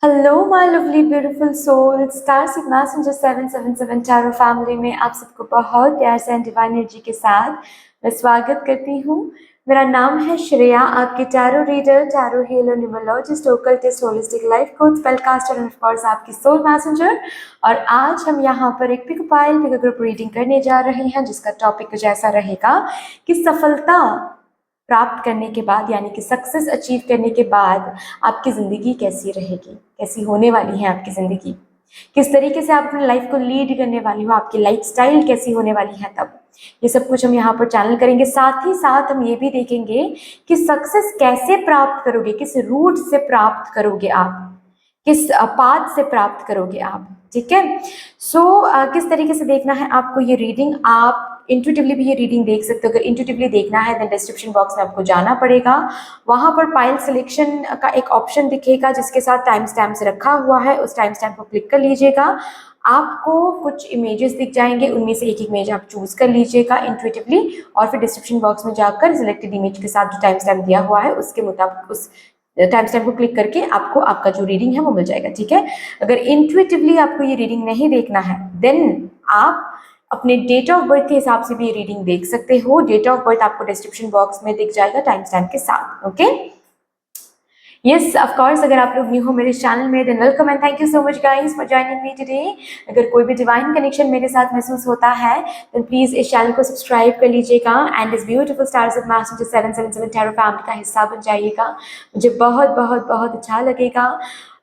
Hello my lovely beautiful soul star sigma messenger 777 tarot family में आप सबको बहुत प्यार से एंड डिवाइन एनर्जी के साथ मैं स्वागत करती हूँ। मेरा नाम है श्रेया, आपकी tarot reader, tarot healer, numerologist, occultist, holistic life coach, spellcaster and of course आपकी सोल मैसेंजर। और आज हम यहाँ पर एक pick pile pick group reading करने जा रहे हैं जिसका टॉपिक कुछ ऐसा रहेगा कि सफलता प्राप्त करने के बाद यानी कि सक्सेस अचीव करने के बाद आपकी ज़िंदगी कैसी रहेगी, कैसी होने वाली है आपकी ज़िंदगी, किस तरीके से आप अपनी लाइफ को लीड करने वाली हो, आपकी लाइफस्टाइल कैसी होने वाली है। तब ये सब कुछ हम यहाँ पर चैनल करेंगे। साथ ही साथ हम ये भी देखेंगे कि सक्सेस कैसे प्राप्त करोगे, किस रूट से प्राप्त करोगे आप, किस पाथ से प्राप्त करोगे आप। ठीक है। सो किस तरीके से देखना है आपको ये रीडिंग, आप इंट्यूटिवली भी ये रीडिंग देख सकते हो। अगर इंट्यूटिवली देखना है देन डिस्क्रिप्शन बॉक्स में आपको जाना पड़ेगा, वहां पर पाइल सिलेक्शन का एक ऑप्शन दिखेगा जिसके साथ टाइम स्टैम्प से रखा हुआ है, उस टाइम स्टैम्प को क्लिक कर लीजिएगा। आपको कुछ इमेजेस दिख जाएंगे, उनमें से एक इमेज आप चूज कर लीजिएगा इंट्यूटिवली और फिर डिस्क्रिप्शन बॉक्स में जाकर सिलेक्टेड इमेज के साथ जो टाइम स्टैम्प दिया हुआ है उसके मुताबिक उस टाइम स्टैम्प को क्लिक करके आपको आपका जो रीडिंग है वो मिल जाएगा। ठीक है। अगर इंट्यूटिवली आपको ये रीडिंग नहीं देखना है देन आप अपने डेट ऑफ बर्थ के हिसाब से भी ये रीडिंग देख सकते हो। डेट ऑफ बर्थ आपको डिस्क्रिप्शन बॉक्स में दिख जाएगा टाइम स्टैम्प के साथ। Okay, yes of course. अगर आप लोग न्यू हो मेरे चैनल में than welcome and thank you so much guys for joining me today. अगर कोई भी डिवाइन कनेक्शन मेरे साथ महसूस होता है देन प्लीज इस चैनल को सब्सक्राइब कर लीजिएगा एंड इस beautiful stars of messenger 777 tarot family का हिस्सा बन जाइएगा। मुझे बहुत बहुत बहुत अच्छा लगेगा।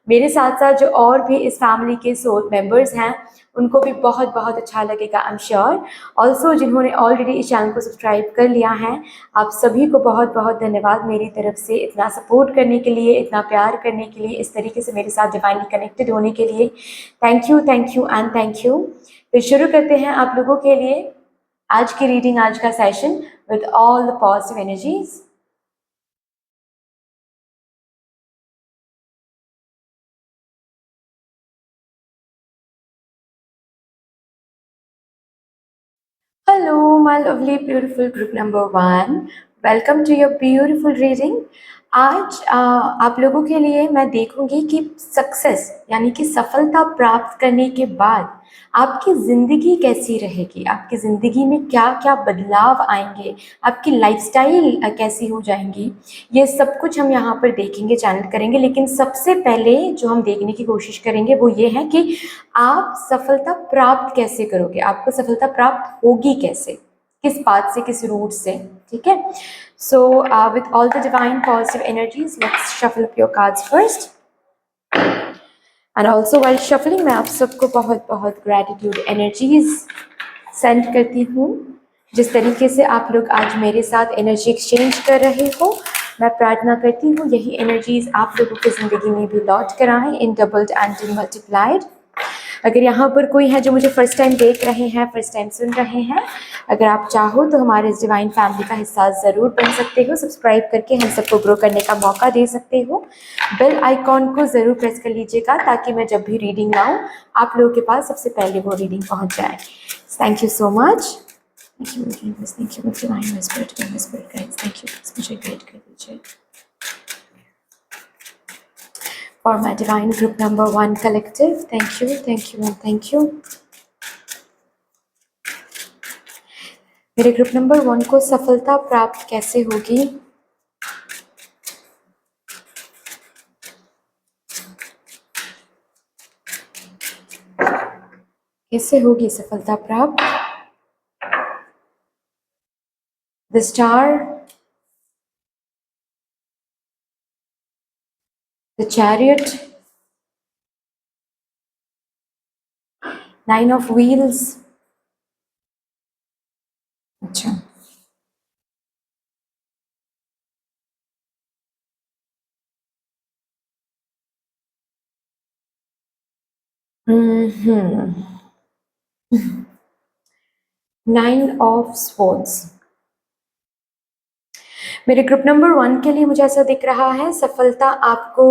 मेरे साथ साथ जो और भी इस फैमिली के सोल मेंबर्स हैं उनको भी बहुत बहुत अच्छा लगेगा, आई एम श्योर। ऑल्सो जिन्होंने ऑलरेडी इस चैनल को सब्सक्राइब कर लिया है, आप सभी को बहुत बहुत धन्यवाद मेरी तरफ से इतना सपोर्ट करने के लिए, इतना प्यार करने के लिए, इस तरीके से मेरे साथ डिवाइनली कनेक्टेड होने के लिए। Thank you and thank you. फिर शुरू करते हैं आप लोगों के लिए आज की रीडिंग, आज का session with all the positive energies. Hello, my lovely, beautiful group number 1. Welcome to your beautiful reading. आज आप लोगों के लिए मैं देखूंगी कि सक्सेस यानी कि सफलता प्राप्त करने के बाद आपकी ज़िंदगी कैसी रहेगी, आपकी ज़िंदगी में क्या क्या बदलाव आएंगे, आपकी लाइफस्टाइल कैसी हो जाएंगी, ये सब कुछ हम यहाँ पर देखेंगे, चैनल करेंगे। लेकिन सबसे पहले जो हम देखने की कोशिश करेंगे वो ये है कि आप सफलता प्राप्त कैसे करोगे, आपको सफलता प्राप्त होगी कैसे, किस पाथ से, किस रूट से। ठीक है। So with all the divine positive energies let's shuffle up your cards first and also while shuffling मैं आप सबको बहुत बहुत ग्रैटिट्यूड एनर्जीज सेंड करती हूँ। जिस तरीके से आप लोग आज मेरे साथ एनर्जी एक्सचेंज कर रहे हो, मैं प्रार्थना करती हूँ यही एनर्जीज आप लोगों की ज़िंदगी में भी लौट कर आएँ इन डबल्ड एंड इन मल्टीप्लाइड। अगर यहाँ पर कोई है जो मुझे फर्स्ट टाइम देख रहे हैं, फर्स्ट टाइम सुन रहे हैं, अगर आप चाहो तो हमारे इस डिवाइन फैमिली का हिस्सा ज़रूर बन सकते हो। सब्सक्राइब करके हम सबको ग्रो करने का मौका दे सकते हो। बेल आइकॉन को ज़रूर प्रेस कर लीजिएगा ताकि मैं जब भी रीडिंग लाऊं आप लोगों के पास सबसे पहले वो रीडिंग पहुंच जाए। Thank you so much. Thank you universe, thank you divine spirit guides, thank you, मुझे गाइड कर दीजिए। For my divine group number 1 collective, thank you and thank you. मेरे ग्रुप नंबर 1 को सफलता प्राप्त कैसे होगी, कैसे होगी सफलता प्राप्त। The star, the chariot, 9 of wheels. अच्छा, नाइन ऑफ स्वॉर्ड्स। मेरे ग्रुप नंबर 1 के लिए मुझे ऐसा दिख रहा है सफलता आपको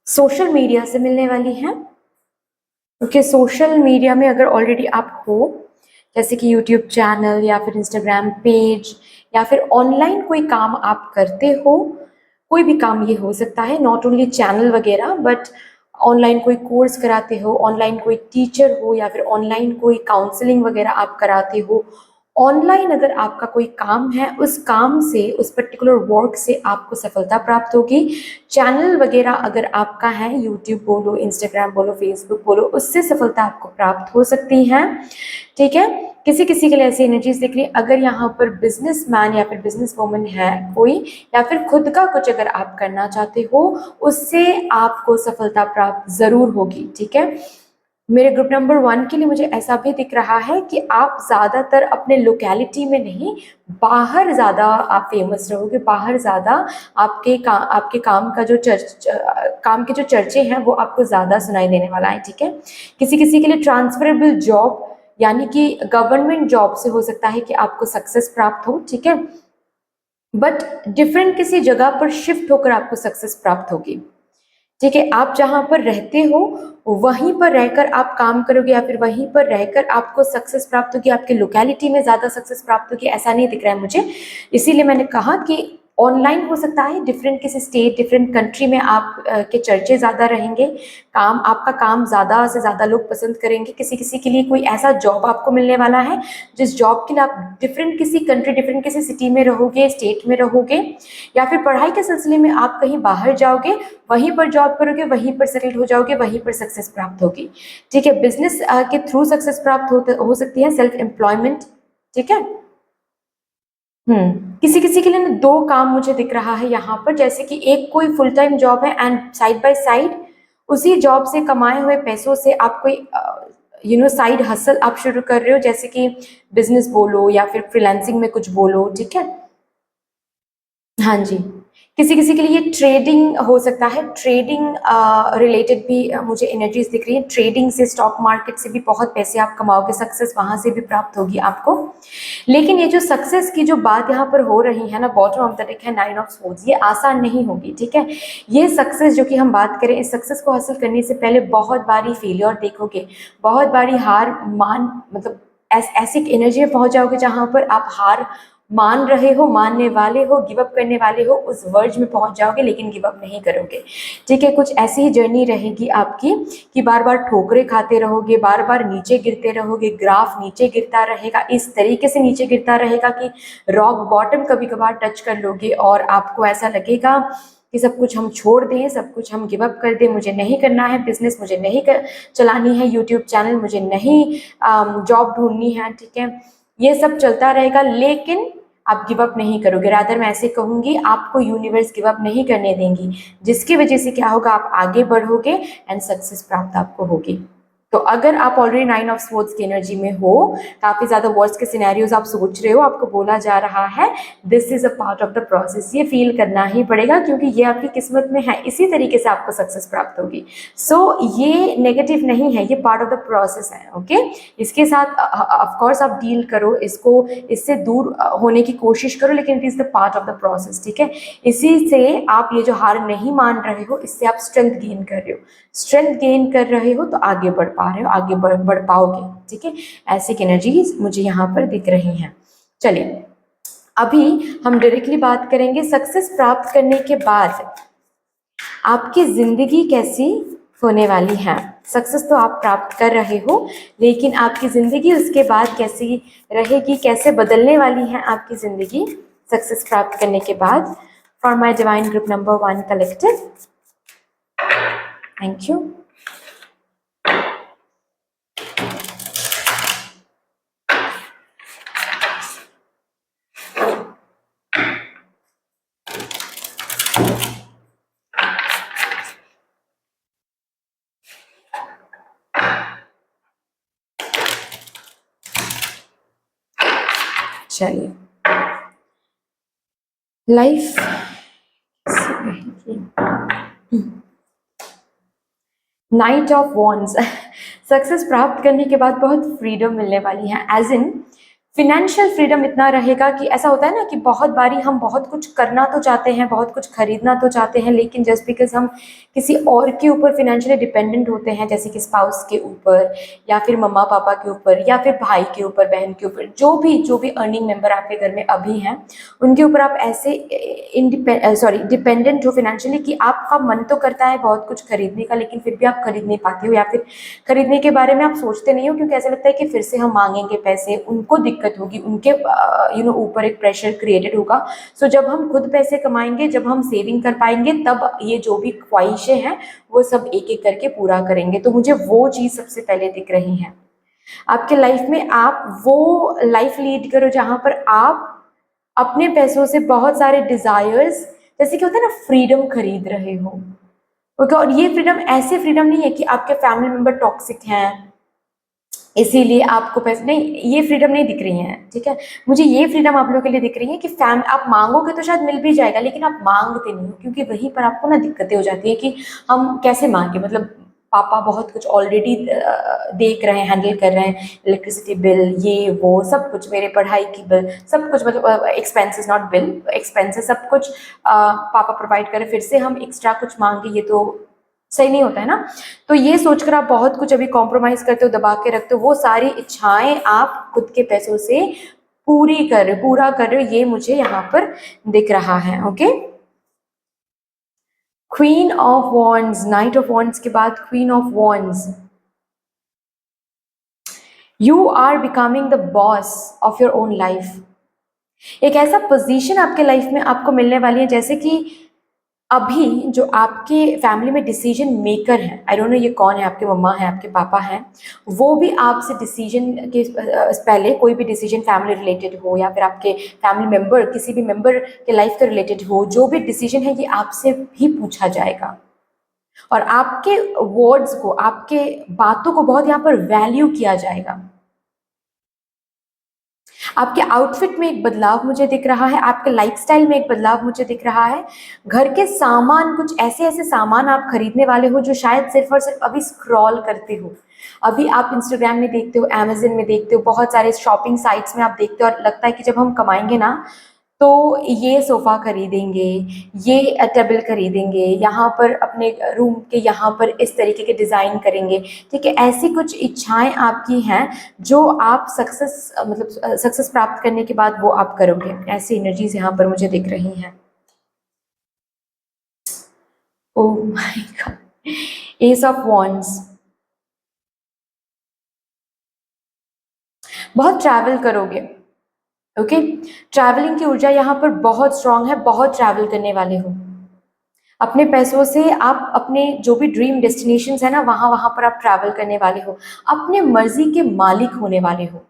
सोशल मीडिया से मिलने वाली है। क्योंकि सोशल मीडिया में अगर ऑलरेडी आप हो, जैसे कि यूट्यूब चैनल या फिर इंस्टाग्राम पेज या फिर ऑनलाइन कोई काम आप करते हो, कोई भी काम ये हो सकता है, नॉट ओनली चैनल वगैरह, बट ऑनलाइन कोई कोर्स कराते हो, ऑनलाइन कोई टीचर हो, या फिर ऑनलाइन कोई काउंसलिंग वगैरह आप कराते हो, ऑनलाइन अगर आपका कोई काम है, उस काम से, उस पर्टिकुलर वर्क से आपको सफलता प्राप्त होगी। चैनल वगैरह अगर आपका है, यूट्यूब बोलो, इंस्टाग्राम बोलो, फेसबुक बोलो, उससे सफलता आपको प्राप्त हो सकती है। ठीक है, किसी किसी के लिए ऐसी एनर्जीज दिख रही है। अगर यहाँ पर बिजनेसमैन या फिर बिजनेस वुमन है कोई, या फिर खुद का कुछ अगर आप करना चाहते हो, उससे आपको सफलता प्राप्त जरूर होगी। ठीक है, मेरे ग्रुप नंबर 1 के लिए मुझे ऐसा भी दिख रहा है कि आप ज़्यादातर अपने लोकेलिटी में नहीं, बाहर ज़्यादा आप फेमस रहोगे, बाहर ज़्यादा आपके काम का जो काम के जो चर्चे हैं वो आपको ज़्यादा सुनाई देने वाला है। ठीक है, किसी किसी के लिए ट्रांसफरेबल जॉब, यानी कि गवर्नमेंट जॉब से हो सकता है कि आपको सक्सेस प्राप्त हो। ठीक है, बट डिफरेंट किसी जगह पर शिफ्ट होकर आपको सक्सेस प्राप्त होगी। ठीक है, आप जहाँ पर रहते हो वहीं पर रहकर आप काम करोगे, या फिर वहीं पर रहकर आपको सक्सेस प्राप्त होगी, आपके लोकेलिटी में ज़्यादा सक्सेस प्राप्त होगी, ऐसा नहीं दिख रहा है मुझे। इसीलिए मैंने कहा कि ऑनलाइन हो सकता है, डिफरेंट किसी स्टेट, डिफरेंट कंट्री में आप के चर्चे ज़्यादा रहेंगे, काम, आपका काम ज़्यादा से ज़्यादा लोग पसंद करेंगे। किसी किसी के लिए कोई ऐसा जॉब आपको मिलने वाला है जिस जॉब के लिए आप डिफरेंट किसी कंट्री, डिफरेंट किसी सिटी में रहोगे, स्टेट में रहोगे, या फिर पढ़ाई के सिलसिले में आप कहीं बाहर जाओगे, वहीं पर जॉब करोगे, वहीं पर सेटल हो जाओगे, वहीं पर सक्सेस प्राप्त होगी। ठीक है, बिजनेस के थ्रू सक्सेस प्राप्त हो सकती है, सेल्फ एम्प्लॉयमेंट। ठीक है, किसी किसी के लिए ना 2 काम मुझे दिख रहा है यहाँ पर, जैसे कि एक कोई फुल टाइम जॉब है एंड साइड बाय साइड उसी जॉब से कमाए हुए पैसों से आप कोई साइड हसल आप शुरू कर रहे हो, जैसे कि बिजनेस बोलो या फिर फ्रीलांसिंग में कुछ बोलो। ठीक है, हाँ जी, किसी किसी के लिए ट्रेडिंग हो सकता है, ट्रेडिंग रिलेटेड भी मुझे एनर्जीज दिख रही है। ट्रेडिंग से, स्टॉक मार्केट से भी बहुत पैसे आप कमाओगे, सक्सेस वहां से भी प्राप्त होगी आपको। लेकिन ये जो सक्सेस की जो बात यहाँ पर हो रही है ना, बॉटम ऑफ द डेक है 9 ऑफ स्वॉर्ड्स, ये आसान नहीं होगी। ठीक है, ये सक्सेस जो कि हम बात करें, इस सक्सेस को हासिल करने से पहले बहुत बारी फेलियर देखोगे, बहुत बारी हार मान, मतलब ऐसी एनर्जी में पहुंच जाओगे जहां पर आप हार मान रहे हो, मानने वाले हो, गिव अप करने वाले हो, उस वर्ज में पहुंच जाओगे, लेकिन गिव अप नहीं करोगे। ठीक है, कुछ ऐसी ही जर्नी रहेगी आपकी कि बार बार ठोकरें खाते रहोगे, बार बार नीचे गिरते रहोगे, ग्राफ नीचे गिरता रहेगा, इस तरीके से नीचे गिरता रहेगा कि रॉक बॉटम कभी कभार टच कर लोगे और आपको ऐसा लगेगा कि सब कुछ हम छोड़ दें, सब कुछ हम गिव अप कर दें, मुझे नहीं करना है बिजनेस, मुझे नहीं चलानी है यूट्यूब चैनल, मुझे नहीं जॉब ढूंढनी है। ठीक है, ये सब चलता रहेगा, लेकिन आप गिव अप नहीं करोगे। रादर मैं ऐसे कहूंगी, आपको यूनिवर्स गिव अप नहीं करने देंगी, जिसकी वजह से क्या होगा, आप आगे बढ़ोगे एंड सक्सेस प्राप्त आपको होगी। तो अगर आप ऑलरेडी 9 ऑफ स्वॉर्ड्स की एनर्जी में हो, काफी ज्यादा वर्ड्स के सिनेरियोज आप सोच रहे हो, आपको बोला जा रहा है this is a part of the process, ये फील करना ही पड़ेगा क्योंकि ये आपकी किस्मत में है, इसी तरीके से आपको सक्सेस प्राप्त होगी। सो ये नेगेटिव नहीं है, ये पार्ट ऑफ द प्रोसेस है। ओके, इसके साथ ऑफ कोर्स आप डील करो, इसको, इससे दूर होने की कोशिश करो, लेकिन it is the part of the process. ठीक है, इसी से आप ये जो हार नहीं मान रहे हो, इससे आप स्ट्रेंथ गेन कर रहे हो, स्ट्रेंथ गेन कर रहे हो तो आगे बढ़ पा रहे हो, आगे बढ़ पाओगे। ठीक है, ऐसी एनर्जी मुझे यहाँ पर दिख रही हैं। चलिए, अभी हम डायरेक्टली बात करेंगे सक्सेस प्राप्त करने के बाद आपकी जिंदगी कैसी होने वाली है। सक्सेस तो आप प्राप्त कर रहे हो, लेकिन आपकी जिंदगी उसके बाद कैसी रहेगी, कैसे बदलने वाली है आपकी जिंदगी सक्सेस प्राप्त करने के बाद। For my divine group number 1 collective, thank you. चलिए, life knight of wands, success प्राप्त करने के बाद बहुत फ्रीडम मिलने वाली है, एज इन फिनेंशियल फ्रीडम इतना रहेगा कि ऐसा होता है ना कि बहुत बारी हम बहुत कुछ करना तो चाहते हैं, बहुत कुछ खरीदना तो चाहते हैं, लेकिन जस्ट बिकॉज हम किसी और के ऊपर फिनेंशियली डिपेंडेंट होते हैं, जैसे कि स्पाउस के ऊपर या फिर मम्मा पापा के ऊपर या फिर भाई के ऊपर, बहन के ऊपर, जो भी अर्निंग मेंबर आपके घर में अभी हैं, उनके ऊपर आप ऐसे डिपेंडेंट हो फिनेंशियली कि आपका मन तो करता है बहुत कुछ खरीदने का, लेकिन फिर भी आप खरीद नहीं पाते हो, या फिर खरीदने के बारे में आप सोचते नहीं हो, क्योंकि ऐसा लगता है कि फिर से हम मांगेंगे पैसे, उनको दिक्कत होगी, उनके ऊपर एक प्रेशर क्रिएटेड होगा। सो जब हम खुद पैसे कमाएंगे, जब हम सेविंग कर पाएंगे, तब ये जो भी ख्वाहिशें हैं वो सब एक एक करके पूरा करेंगे। तो मुझे वो चीज़ सबसे पहले दिख रही है आपके लाइफ में। आप वो लाइफ लीड करो जहां पर आप अपने पैसों से बहुत सारे डिजायर्स, जैसे कि होता है ना, फ्रीडम खरीद रहे हो। ओके, और ये फ्रीडम ऐसे फ्रीडम नहीं है कि आपके फैमिली मेंबर टॉक्सिक हैं इसीलिए आपको पैसे, नहीं, ये फ्रीडम नहीं दिख रही है, ठीक है। मुझे ये फ्रीडम आप लोगों के लिए दिख रही है कि फैम आप मांगोगे तो शायद मिल भी जाएगा, लेकिन आप मांगते नहीं हो, क्योंकि वहीं पर आपको ना दिक्कतें हो जाती है कि हम कैसे मांगे, मतलब पापा बहुत कुछ ऑलरेडी देख रहे हैं, हैंडल कर रहे हैं, इलेक्ट्रिसिटी बिल, ये वो सब कुछ, मेरे पढ़ाई की बिल, सब कुछ, मतलब एक्सपेंसेस, नॉट बिल, एक्सपेंसेस, सब कुछ पापा प्रोवाइड करें, फिर से हम एक्स्ट्रा कुछ मांगे, ये तो सही नहीं होता है ना। तो ये सोचकर आप बहुत कुछ अभी कॉम्प्रोमाइज करते हो, दबा के रखते हो, वो सारी इच्छाएं आप खुद के पैसों से पूरा कर रहे हो, ये मुझे यहाँ पर दिख रहा है। Okay, queen of wands, knight of wands के बाद queen of wands, you are becoming the boss of your own life. एक ऐसा पोजीशन आपके लाइफ में आपको मिलने वाली है, जैसे कि अभी जो आपके फैमिली में डिसीजन मेकर हैं, आई डोंट नो ये कौन है, आपके मम्मा है, आपके पापा हैं, वो भी आपसे डिसीजन के पहले कोई भी डिसीजन फैमिली रिलेटेड हो, या फिर आपके फैमिली मेंबर, किसी भी मेंबर के लाइफ के रिलेटेड हो, जो भी डिसीजन है ये आपसे भी पूछा जाएगा, और आपके वर्ड्स को, आपके बातों को बहुत यहाँ पर वैल्यू किया जाएगा। आपके आउटफिट में एक बदलाव मुझे दिख रहा है, आपके लाइफस्टाइल में एक बदलाव मुझे दिख रहा है, घर के सामान, कुछ ऐसे ऐसे सामान आप खरीदने वाले हो जो शायद सिर्फ और सिर्फ अभी स्क्रॉल करते हो, अभी आप इंस्टाग्राम में देखते हो, अमेजन में देखते हो, बहुत सारे शॉपिंग साइट्स में आप देखते हो, और लगता है कि जब हम कमाएंगे ना तो ये सोफ़ा खरीदेंगे, ये टेबल खरीदेंगे, यहाँ पर अपने रूम के यहाँ पर इस तरीके के डिज़ाइन करेंगे, ठीक है। ऐसी कुछ इच्छाएं आपकी हैं जो आप सक्सेस, मतलब सक्सेस प्राप्त करने के बाद वो आप करोगे, ऐसी एनर्जीज यहाँ पर मुझे दिख रही हैं। Oh my God, S of wands, बहुत ट्रैवल करोगे। ओके, ट्रैवलिंग की ऊर्जा यहाँ पर बहुत स्ट्रांग है, बहुत ट्रैवल करने वाले हो। अपने पैसों से आप अपने जो भी ड्रीम डेस्टिनेशंस है ना, वहाँ वहाँ पर आप ट्रैवल करने वाले हो, अपने मर्जी के मालिक होने वाले हो।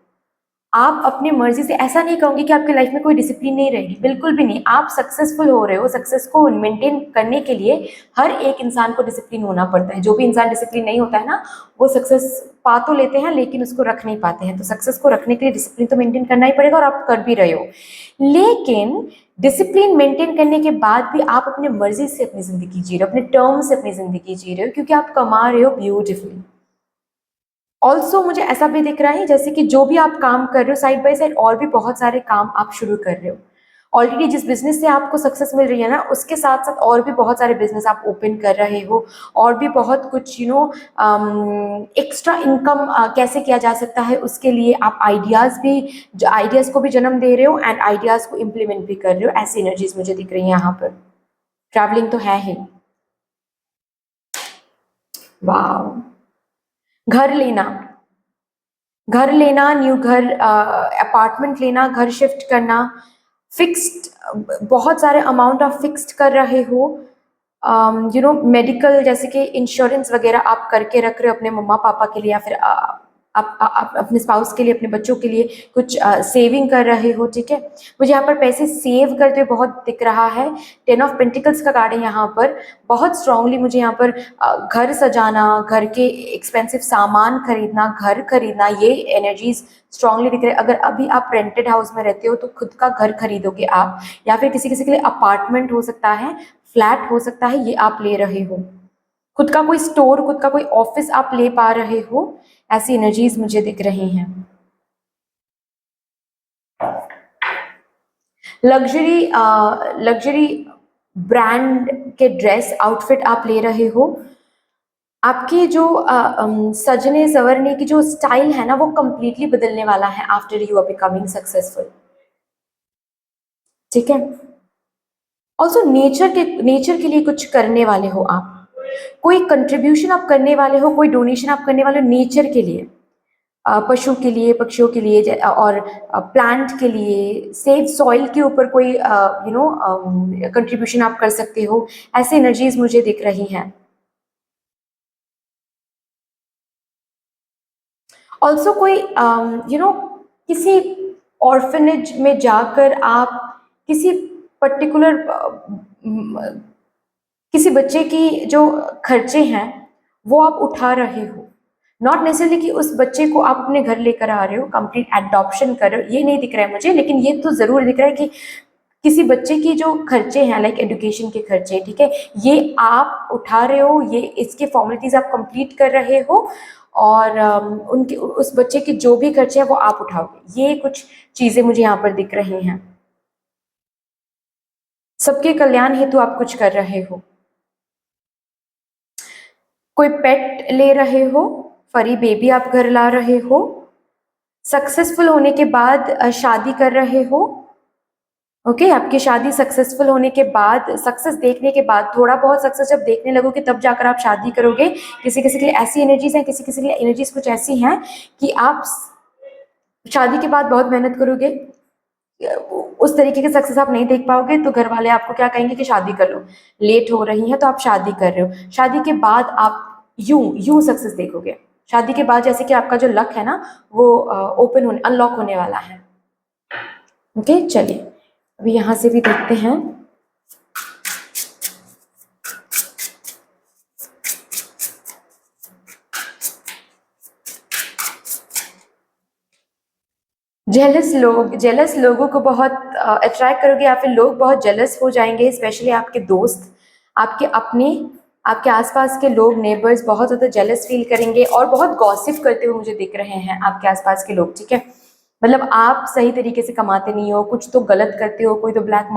आप अपने मर्जी से, ऐसा नहीं कहूँगी कि आपकी लाइफ में कोई डिसिप्लिन नहीं रहेगी, बिल्कुल भी नहीं। आप सक्सेसफुल हो रहे हो, सक्सेस को मेंटेन करने के लिए हर एक इंसान को डिसिप्लिन होना पड़ता है। जो भी इंसान डिसिप्लिन नहीं होता है ना, वो सक्सेस पा तो लेते हैं लेकिन उसको रख नहीं पाते हैं। तो सक्सेस को रखने के लिए डिसिप्लिन तो मेंटेन करना ही पड़ेगा, और आप कर भी रहे हो। लेकिन डिसिप्लिन मेंटेन करने के बाद भी आप अपने मर्जी से अपनी जिंदगी जी रहे हो, अपने टर्म से अपनी जिंदगी जी रहे हो, क्योंकि आप कमा रहे हो ब्यूटिफुली। ऑल्सो मुझे ऐसा भी दिख रहा है जैसे कि जो भी आप काम कर रहे हो साइड बाय साइड, और भी बहुत सारे काम आप शुरू कर रहे हो। ऑलरेडी जिस बिजनेस से आपको सक्सेस मिल रही है ना, उसके साथ साथ और भी बहुत सारे बिजनेस आप ओपन कर रहे हो, और भी बहुत कुछ एक्स्ट्रा इनकम कैसे किया जा सकता है, उसके लिए आप आइडियाज़ को भी जन्म दे रहे हो, एंड आइडियाज़ को इम्प्लीमेंट भी कर रहे हो। ऐसी एनर्जीज मुझे दिख रही है यहाँ पर। ट्रैवलिंग तो है ही। वाह, घर लेना, घर लेना, न्यू घर, अपार्टमेंट लेना, घर शिफ्ट करना, फिक्स्ड, बहुत सारे अमाउंट आप फिक्स्ड कर रहे हो। मेडिकल, जैसे कि इंश्योरेंस वगैरह आप करके रख रहे हो अपने मम्मा पापा के लिए, या फिर आप अपने स्पाउस के लिए, अपने बच्चों के लिए कुछ सेविंग कर रहे हो, ठीक है। मुझे यहाँ पर पैसे सेव करते हुए बहुत दिख रहा है। 10 ऑफ पेंटिकल्स का कार्ड है यहाँ पर, बहुत स्ट्रांगली मुझे यहाँ पर घर सजाना, घर के एक्सपेंसिव सामान खरीदना, घर खरीदना, ये एनर्जीज स्ट्रांगली दिख रहे हैं। अगर अभी आप रेंटेड हाउस में रहते हो तो खुद का घर खरीदोगे आप, या फिर किसी किसी के लिए अपार्टमेंट हो सकता है, फ्लैट हो सकता है, ये आप ले रहे हो। खुद का कोई स्टोर, खुद का कोई ऑफिस आप ले पा रहे हो। ऐसी एनर्जीज मुझे दिख रही हैं। लग्जरी लग्जरी ब्रांड के ड्रेस आउटफिट आप ले रहे हो। आपकी जो सजने संवरने की जो स्टाइल है ना वो कंप्लीटली बदलने वाला है after you are becoming successful. ठीक है। ऑल्सो नेचर के लिए कुछ करने वाले हो आप, कोई कंट्रीब्यूशन आप करने वाले हो, कोई डोनेशन आप करने वाले हो नेचर के लिए, पशु के लिए, पक्षियों के लिए, और प्लांट के लिए, सेव सॉइल के ऊपर कोई कंट्रीब्यूशन आप कर सकते हो। ऐसे एनर्जीज मुझे दिख रही हैं। ऑल्सो कोई किसी ऑर्फनेज में जाकर आप किसी पर्टिकुलर किसी बच्चे की जो खर्चे हैं वो आप उठा रहे हो। नॉट नेसेसरली कि उस बच्चे को आप अपने घर लेकर आ रहे हो, कंप्लीट एडॉप्शन कर रहे हो, ये नहीं दिख रहा है मुझे, लेकिन ये तो जरूर दिख रहा है कि किसी बच्चे की जो खर्चे हैं, लाइक एजुकेशन के खर्चे, ठीक है, ये आप उठा रहे हो, ये इसके फॉर्मेलिटीज आप कंप्लीट कर रहे हो, और उनके उस बच्चे के जो भी खर्चे हैं वो आप उठाओगे। ये कुछ चीजें मुझे यहाँ पर दिख रही हैं। सबके कल्याण हेतु आप कुछ कर रहे हो। कोई पेट ले रहे हो, फरी बेबी आप घर ला रहे हो, सक्सेसफुल होने के बाद शादी कर रहे हो। ओके, आपकी शादी सक्सेसफुल होने के बाद, सक्सेस देखने के बाद, थोड़ा बहुत सक्सेस जब देखने लगोगे तब जाकर आप शादी करोगे। किसी किसी के लिए ऐसी एनर्जीज हैं, किसी किसी के लिए एनर्जीज कुछ ऐसी हैं कि आप शादी के बाद बहुत मेहनत करोगे, उस तरीके के सक्सेस आप नहीं देख पाओगे, तो घर वाले आपको क्या कहेंगे कि शादी कर लो, लेट हो रही है तो आप शादी कर रहे हो। शादी के बाद आप यूं यूं सक्सेस देखोगे। शादी के बाद जैसे कि आपका जो लक है ना वो ओपन होने, अनलॉक होने वाला है। ओके, चलिए अभी यहाँ से भी देखते हैं। जेलस लोगों को बहुत अट्रैक्ट करोगे, या फिर लोग बहुत जेलस हो जाएंगे, स्पेशली आपके दोस्त, आपके अपने, आपके आसपास के लोग, नेबर्स बहुत ज़्यादा जेलस फील करेंगे और बहुत गॉसिप करते हुए मुझे दिख रहे हैं आपके आसपास के लोग। ठीक है, मतलब आप सही तरीके से कमाते नहीं हो, कुछ तो गलत करते हो, कोई तो ब्लैक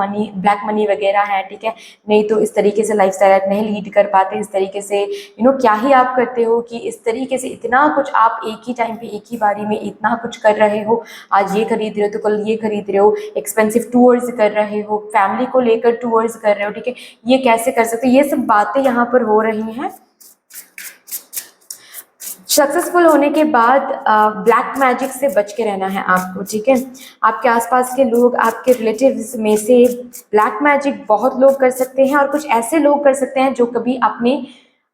मनी वगैरह है, ठीक है, नहीं तो इस तरीके से लाइफस्टाइल आप नहीं लीड कर पाते, इस तरीके से क्या ही आप करते हो कि इस तरीके से इतना कुछ आप एक ही टाइम पे एक ही बारी में इतना कुछ कर रहे हो। आज ये खरीद रहे हो तो कल ये खरीद रहे हो, एक्सपेंसिव टूर्स कर रहे हो, फैमिली को लेकर टूर्स कर रहे हो, ठीक है, ये कैसे कर सकते हो, ये सब बातें यहाँ पर हो रही हैं। सक्सेसफुल होने के बाद ब्लैक मैजिक से बच के रहना है आपको। ठीक है, आपके आसपास के लोग, आपके रिलेटिव्स में से ब्लैक मैजिक बहुत लोग कर सकते हैं, और कुछ ऐसे लोग कर सकते हैं जो कभी अपने,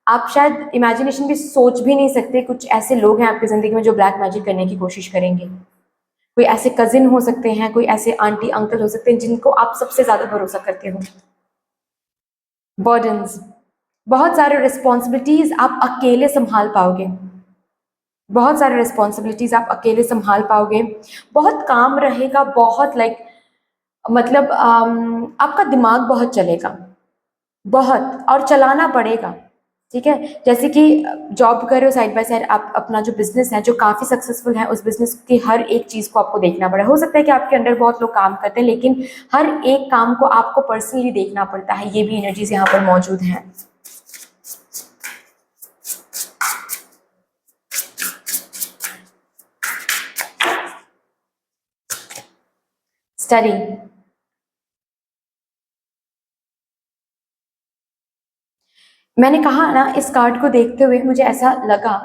आप शायद इमेजिनेशन भी सोच भी नहीं सकते, कुछ ऐसे लोग हैं आपकी जिंदगी में जो ब्लैक मैजिक करने की कोशिश करेंगे। कोई ऐसे कजिन हो सकते हैं, कोई ऐसे आंटी अंकल हो सकते हैं जिनको आप सबसे ज्यादा भरोसा करते हो। बर्डन्स, बहुत सारे रिस्पॉन्सिबिलिटीज आप अकेले संभाल पाओगे, बहुत सारे रिस्पॉन्सिबिलिटीज आप अकेले संभाल पाओगे, बहुत काम रहेगा, बहुत मतलब आपका दिमाग बहुत चलेगा, बहुत, और चलाना पड़ेगा। ठीक है, जैसे कि जॉब कर रहे हो साइड बाय साइड, आप अपना जो बिजनेस है जो काफ़ी सक्सेसफुल है, उस बिजनेस की हर एक चीज़ को आपको देखना पड़े। हो सकता है कि आपके अंडर बहुत लोग काम करते हैं, लेकिन हर एक काम को आपको पर्सनली देखना पड़ता है। ये भी एनर्जीज यहाँ पर मौजूद हैं। स्टडी, मैंने कहा ना, इस कार्ड को देखते हुए मुझे ऐसा लगा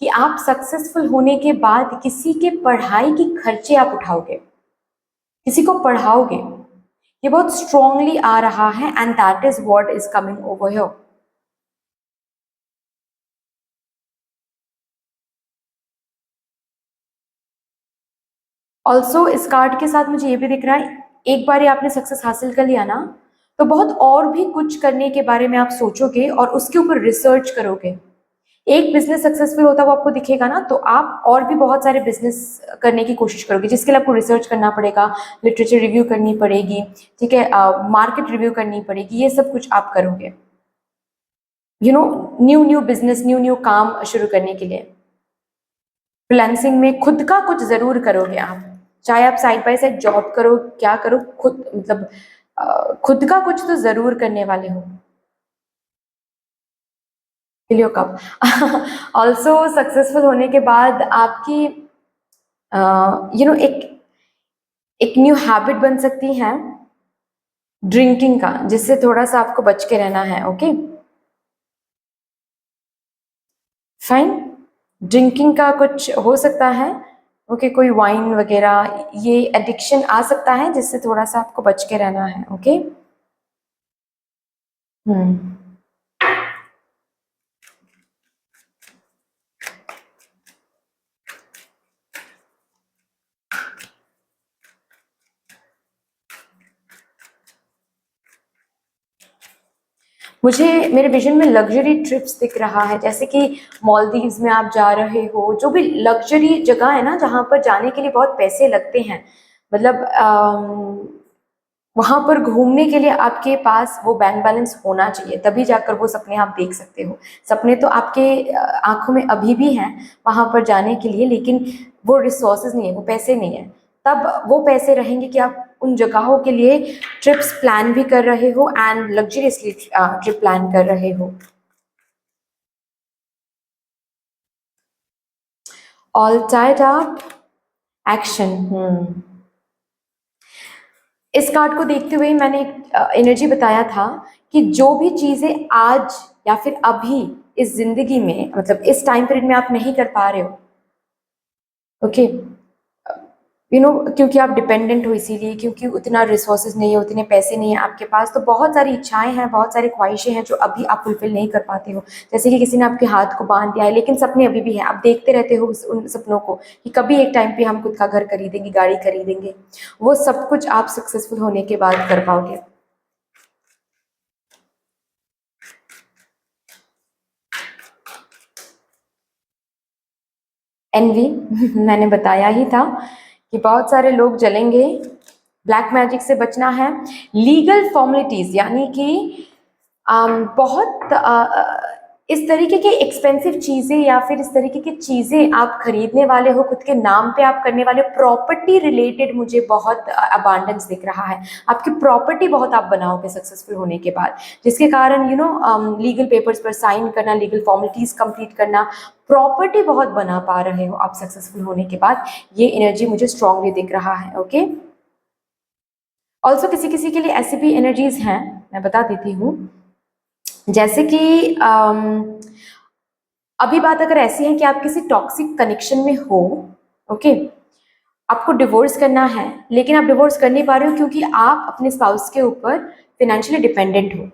कि आप सक्सेसफुल होने के बाद किसी के पढ़ाई की खर्चे आप उठाओगे, किसी को पढ़ाओगे, ये बहुत स्ट्रांगली आ रहा है, and that is what is coming over here. Also इस कार्ड के साथ मुझे ये भी दिख रहा है, एक बार आपने सक्सेस हासिल कर लिया ना, तो बहुत और भी कुछ करने के बारे में आप सोचोगे और उसके ऊपर रिसर्च करोगे। एक बिजनेस सक्सेसफुल होता हुआ आपको दिखेगा ना, तो आप और भी बहुत सारे बिजनेस करने की कोशिश करोगे, जिसके लिए आपको रिसर्च करना पड़ेगा, लिटरेचर रिव्यू करनी पड़ेगी, ठीक है, मार्केट रिव्यू करनी पड़ेगी, ये सब कुछ आप करोगे, new new business, new new काम शुरू करने के लिए। फ्रीलांसिंग में खुद का कुछ जरूर करोगे आप। चाहे आप साइड बाय साइड जॉब करो, क्या करो, खुद मतलब खुद का कुछ तो जरूर करने वाले हो। Fill your cup. Also successful होने के बाद आपकी एक एक न्यू हैबिट बन सकती है ड्रिंकिंग का, जिससे थोड़ा सा आपको बच के रहना है। ओके फाइन, ड्रिंकिंग का कुछ हो सकता है। ओके कोई वाइन वगैरह, ये एडिक्शन आ सकता है जिससे थोड़ा सा आपको बच के रहना है। ओके हम्म मुझे मेरे विजन में लग्जरी ट्रिप्स दिख रहा है, जैसे कि मालदीव्स में आप जा रहे हो, जो भी लग्जरी जगह है ना जहाँ पर जाने के लिए बहुत पैसे लगते हैं, मतलब वहां पर घूमने के लिए आपके पास वो बैंक बैलेंस होना चाहिए, तभी जाकर वो सपने आप देख सकते हो। सपने तो आपके आंखों में अभी भी हैं वहां पर जाने के लिए, लेकिन वो रिसोर्सेज नहीं है, वो पैसे नहीं है। तब वो पैसे रहेंगे कि आप उन जगहों के लिए ट्रिप्स प्लान भी कर रहे हो एंड लग्जरियसली ट्रिप प्लान कर रहे हो। All tied up, action. इस कार्ड को देखते हुए मैंने एक एनर्जी बताया था कि जो भी चीजें आज या फिर अभी इस जिंदगी में, मतलब इस टाइम पीरियड में आप नहीं कर पा रहे हो, ओके क्योंकि आप डिपेंडेंट हो, इसीलिए क्योंकि उतना रिसोर्सेज नहीं है, उतने पैसे नहीं है आपके पास, तो बहुत सारी इच्छाएं हैं, बहुत सारी ख्वाहिशें हैं जो अभी आप फुलफिल नहीं कर पाते हो। जैसे कि किसी ने आपके हाथ को बांध दिया है, लेकिन सपने अभी भी हैं, आप देखते रहते हो उन सपनों को कि कभी एक टाइम पे हम खुद का घर खरीदेंगे, गाड़ी खरीदेंगे। वो सब कुछ आप सक्सेसफुल होने के बाद कर पाओगे। एनवी। मैंने बताया ही था कि बहुत सारे लोग जलेंगे, ब्लैक मैजिक से बचना है। लीगल फॉर्मेलिटीज यानी कि बहुत इस तरीके की एक्सपेंसिव चीजें या फिर इस तरीके की चीजें आप खरीदने वाले हो, खुद के नाम पे आप करने वाले हो, प्रॉपर्टी रिलेटेड मुझे बहुत अबांडेंस दिख रहा है। आपकी प्रॉपर्टी बहुत आप बनाओगे सक्सेसफुल होने के बाद, जिसके कारण लीगल पेपर्स पर साइन करना, लीगल फॉर्मेलिटीज कंप्लीट करना, प्रॉपर्टी बहुत बना पा रहे हो आप सक्सेसफुल होने के बाद। ये एनर्जी मुझे स्ट्रांगली दिख रहा है। ओके ऑल्सो किसी किसी के लिए ऐसी भी एनर्जीज हैं, मैं बता देती हूँ। जैसे कि अभी बात अगर ऐसी है कि आप किसी टॉक्सिक कनेक्शन में हो, ओके आपको डिवोर्स करना है, लेकिन आप डिवोर्स कर नहीं पा रहे हो क्योंकि आप अपने स्पाउस के ऊपर फाइनेंशियली डिपेंडेंट हो,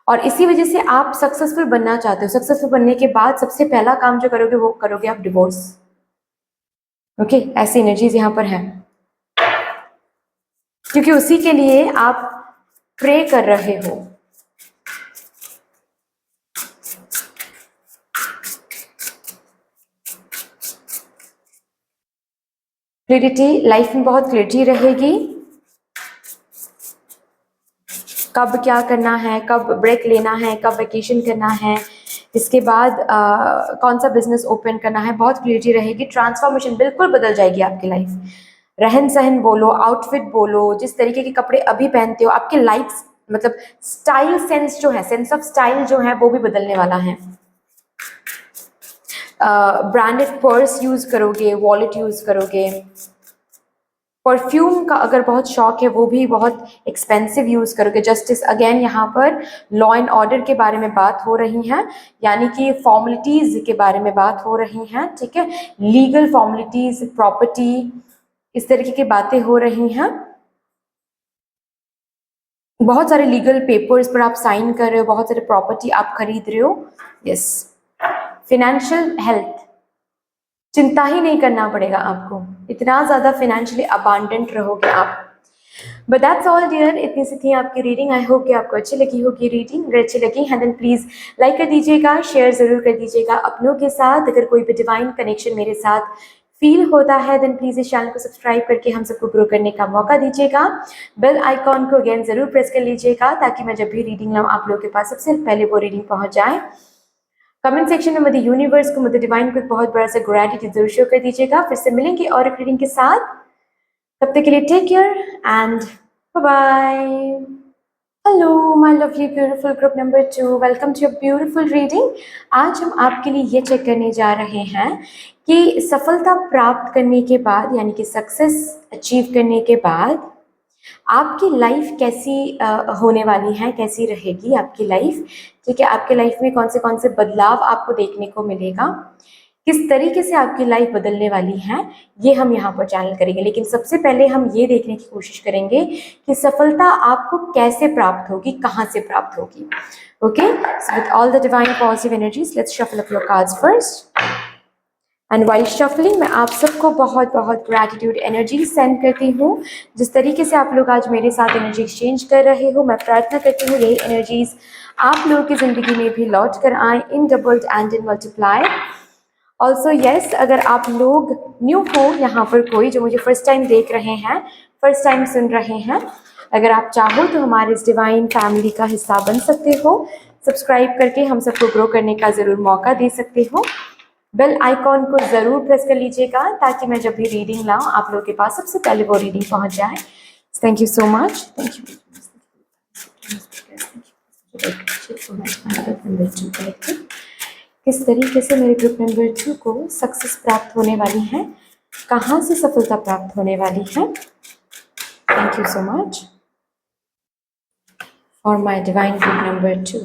और इसी वजह से आप सक्सेसफुल बनना चाहते हो। सक्सेसफुल बनने के बाद सबसे पहला काम जो करोगे वो करोगे आप डिवोर्स। ओके ऐसी एनर्जीज यहाँ पर है, क्योंकि उसी के लिए आप प्रे कर रहे हो। क्लियरिटी, लाइफ में बहुत क्लियरिटी रहेगी, कब क्या करना है, कब ब्रेक लेना है, कब वेकेशन करना है, इसके बाद कौन सा बिजनेस ओपन करना है, बहुत क्लियरिटी रहेगी। ट्रांसफॉर्मेशन बिल्कुल बदल जाएगी आपकी लाइफ। रहन सहन बोलो, आउटफिट बोलो, जिस तरीके के कपड़े अभी पहनते हो, आपके लाइफ मतलब स्टाइल सेंस जो है, सेंस ऑफ स्टाइल जो है वो भी बदलने वाला है। ब्रांडेड पर्स यूज करोगे, वॉलेट यूज करोगे, परफ्यूम का अगर बहुत शौक है वो भी बहुत एक्सपेंसिव यूज करोगे। जस्टिस अगेन यहाँ पर लॉ एंड ऑर्डर के बारे में बात हो रही है, यानी कि फॉर्मेलिटीज के बारे में बात हो रही हैं, ठीक है, लीगल फॉर्मेलिटीज, प्रॉपर्टी, इस तरीके की बातें हो रही हैं। बहुत सारे लीगल पेपर्स पर आप साइन कर रहे हो, बहुत सारे प्रॉपर्टी आप खरीद रहे हो। यस, फिनेंशियल हेल्थ, चिंता ही नहीं करना पड़ेगा आपको, इतना ज़्यादा फाइनेंशियली अबांडेंट रहोगे आप। बट दैट्स ऑल डियर, इतनी सी थी आपकी रीडिंग। आई होप कि आपको अच्छी लगी होगी रीडिंग। अगर अच्छी लगी है देन प्लीज़ लाइक कर दीजिएगा, शेयर ज़रूर कर दीजिएगा अपनों के साथ। अगर कोई भी डिवाइन कनेक्शन मेरे साथ फील होता है देन प्लीज़ इस चैनल को सब्सक्राइब करके हम सबको ग्रो करने का मौका दीजिएगा। बेल आइकॉन को अगेन ज़रूर प्रेस कर लीजिएगा ताकि मैं जब भी रीडिंग लाऊँ आप लोगों के पास सबसे पहले वो रीडिंग पहुँच जाए। कमेंट सेक्शन में मदर यूनिवर्स को, मदर डिवाइन को एक बहुत बड़ा सा ग्रेटिट्यूड जरूर शो कर दीजिएगा। फिर से मिलेंगे और एक रीडिंग के साथ, तब तक के लिए take care and bye bye. Hello my lovely beautiful group number 2, welcome to your beautiful reading. आज हम आपके लिए ये चेक करने जा रहे हैं कि सफलता प्राप्त करने के बाद, यानी कि सक्सेस अचीव करने के बाद आपकी लाइफ कैसी होने वाली है, कैसी रहेगी आपकी लाइफ। ठीक है, आपके लाइफ में कौन से बदलाव आपको देखने को मिलेगा, किस तरीके से आपकी लाइफ बदलने वाली है, ये हम यहाँ पर चैनल करेंगे। लेकिन सबसे पहले हम ये देखने की कोशिश करेंगे कि सफलता आपको कैसे प्राप्त होगी, कहाँ से प्राप्त होगी। Okay, so with all the divine positive energies, let's shuffle up your cards first. And while shuffling मैं आप सबको बहुत बहुत ग्रैटिट्यूड एनर्जी सेंड करती हूँ। जिस तरीके से आप लोग आज मेरे साथ एनर्जी एक्सचेंज कर रहे हो, मैं प्रार्थना करती हूँ यही एनर्जीज आप लोगों की ज़िंदगी में भी लौट कर आए in doubled and in multiply. Also yes, अगर आप लोग न्यू हो यहाँ पर, कोई जो मुझे फर्स्ट टाइम देख रहे हैं, फर्स्ट टाइम सुन रहे हैं, अगर आप चाहो तो हमारे इस डिवाइन फैमिली का हिस्सा बन सकते हो। सब्सक्राइब करके हम सबको ग्रो करने का ज़रूर मौका दे सकते हो। बेल आइकॉन को ज़रूर प्रेस कर लीजिएगा ताकि मैं जब भी रीडिंग लाऊं आप लोगों के पास सबसे पहले वो रीडिंग पहुंच जाए। Thank you so much, thank you. किस तरीके से मेरे ग्रुप नंबर 2 को सक्सेस प्राप्त होने वाली है, कहाँ से सफलता प्राप्त होने वाली है। Thank you so much for my divine group number 2।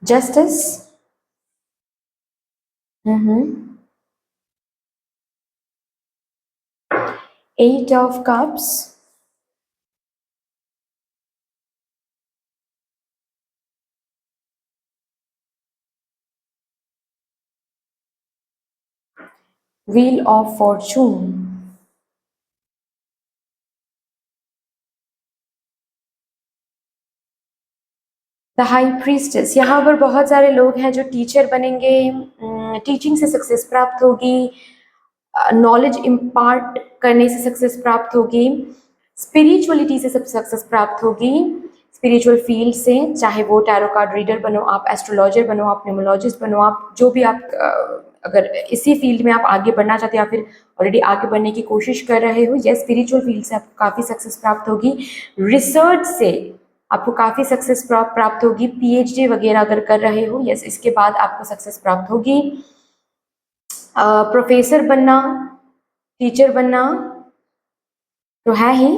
Justice, Eight of Cups, Wheel of Fortune, the high priestess. यहाँ पर बहुत सारे लोग हैं जो टीचर बनेंगे, टीचिंग से सक्सेस प्राप्त होगी, नॉलेज इम्पार्ट करने से सक्सेस प्राप्त होगी, स्पिरिचुअलिटी से सब सक्सेस प्राप्त होगी, स्पिरिचुअल फील्ड से, चाहे वो टैरो कार्ड रीडर बनो, आप एस्ट्रोलॉजर बनो, आप न्यूमरोलॉजिस्ट बनो, आप जो भी आप अगर इसी फील्ड में आप आगे बढ़ना चाहते हो या फिर ऑलरेडी आगे बढ़ने की कोशिश कर रहे हो, यस स्पिरिचुअल फील्ड से आपको काफ़ी सक्सेस प्राप्त होगी। रिसर्च से आपको काफ़ी सक्सेस प्राप्त होगी। पीएचडी वगैरह अगर कर रहे हो, यस इसके बाद आपको सक्सेस प्राप्त होगी। प्रोफेसर बनना, टीचर बनना तो है ही।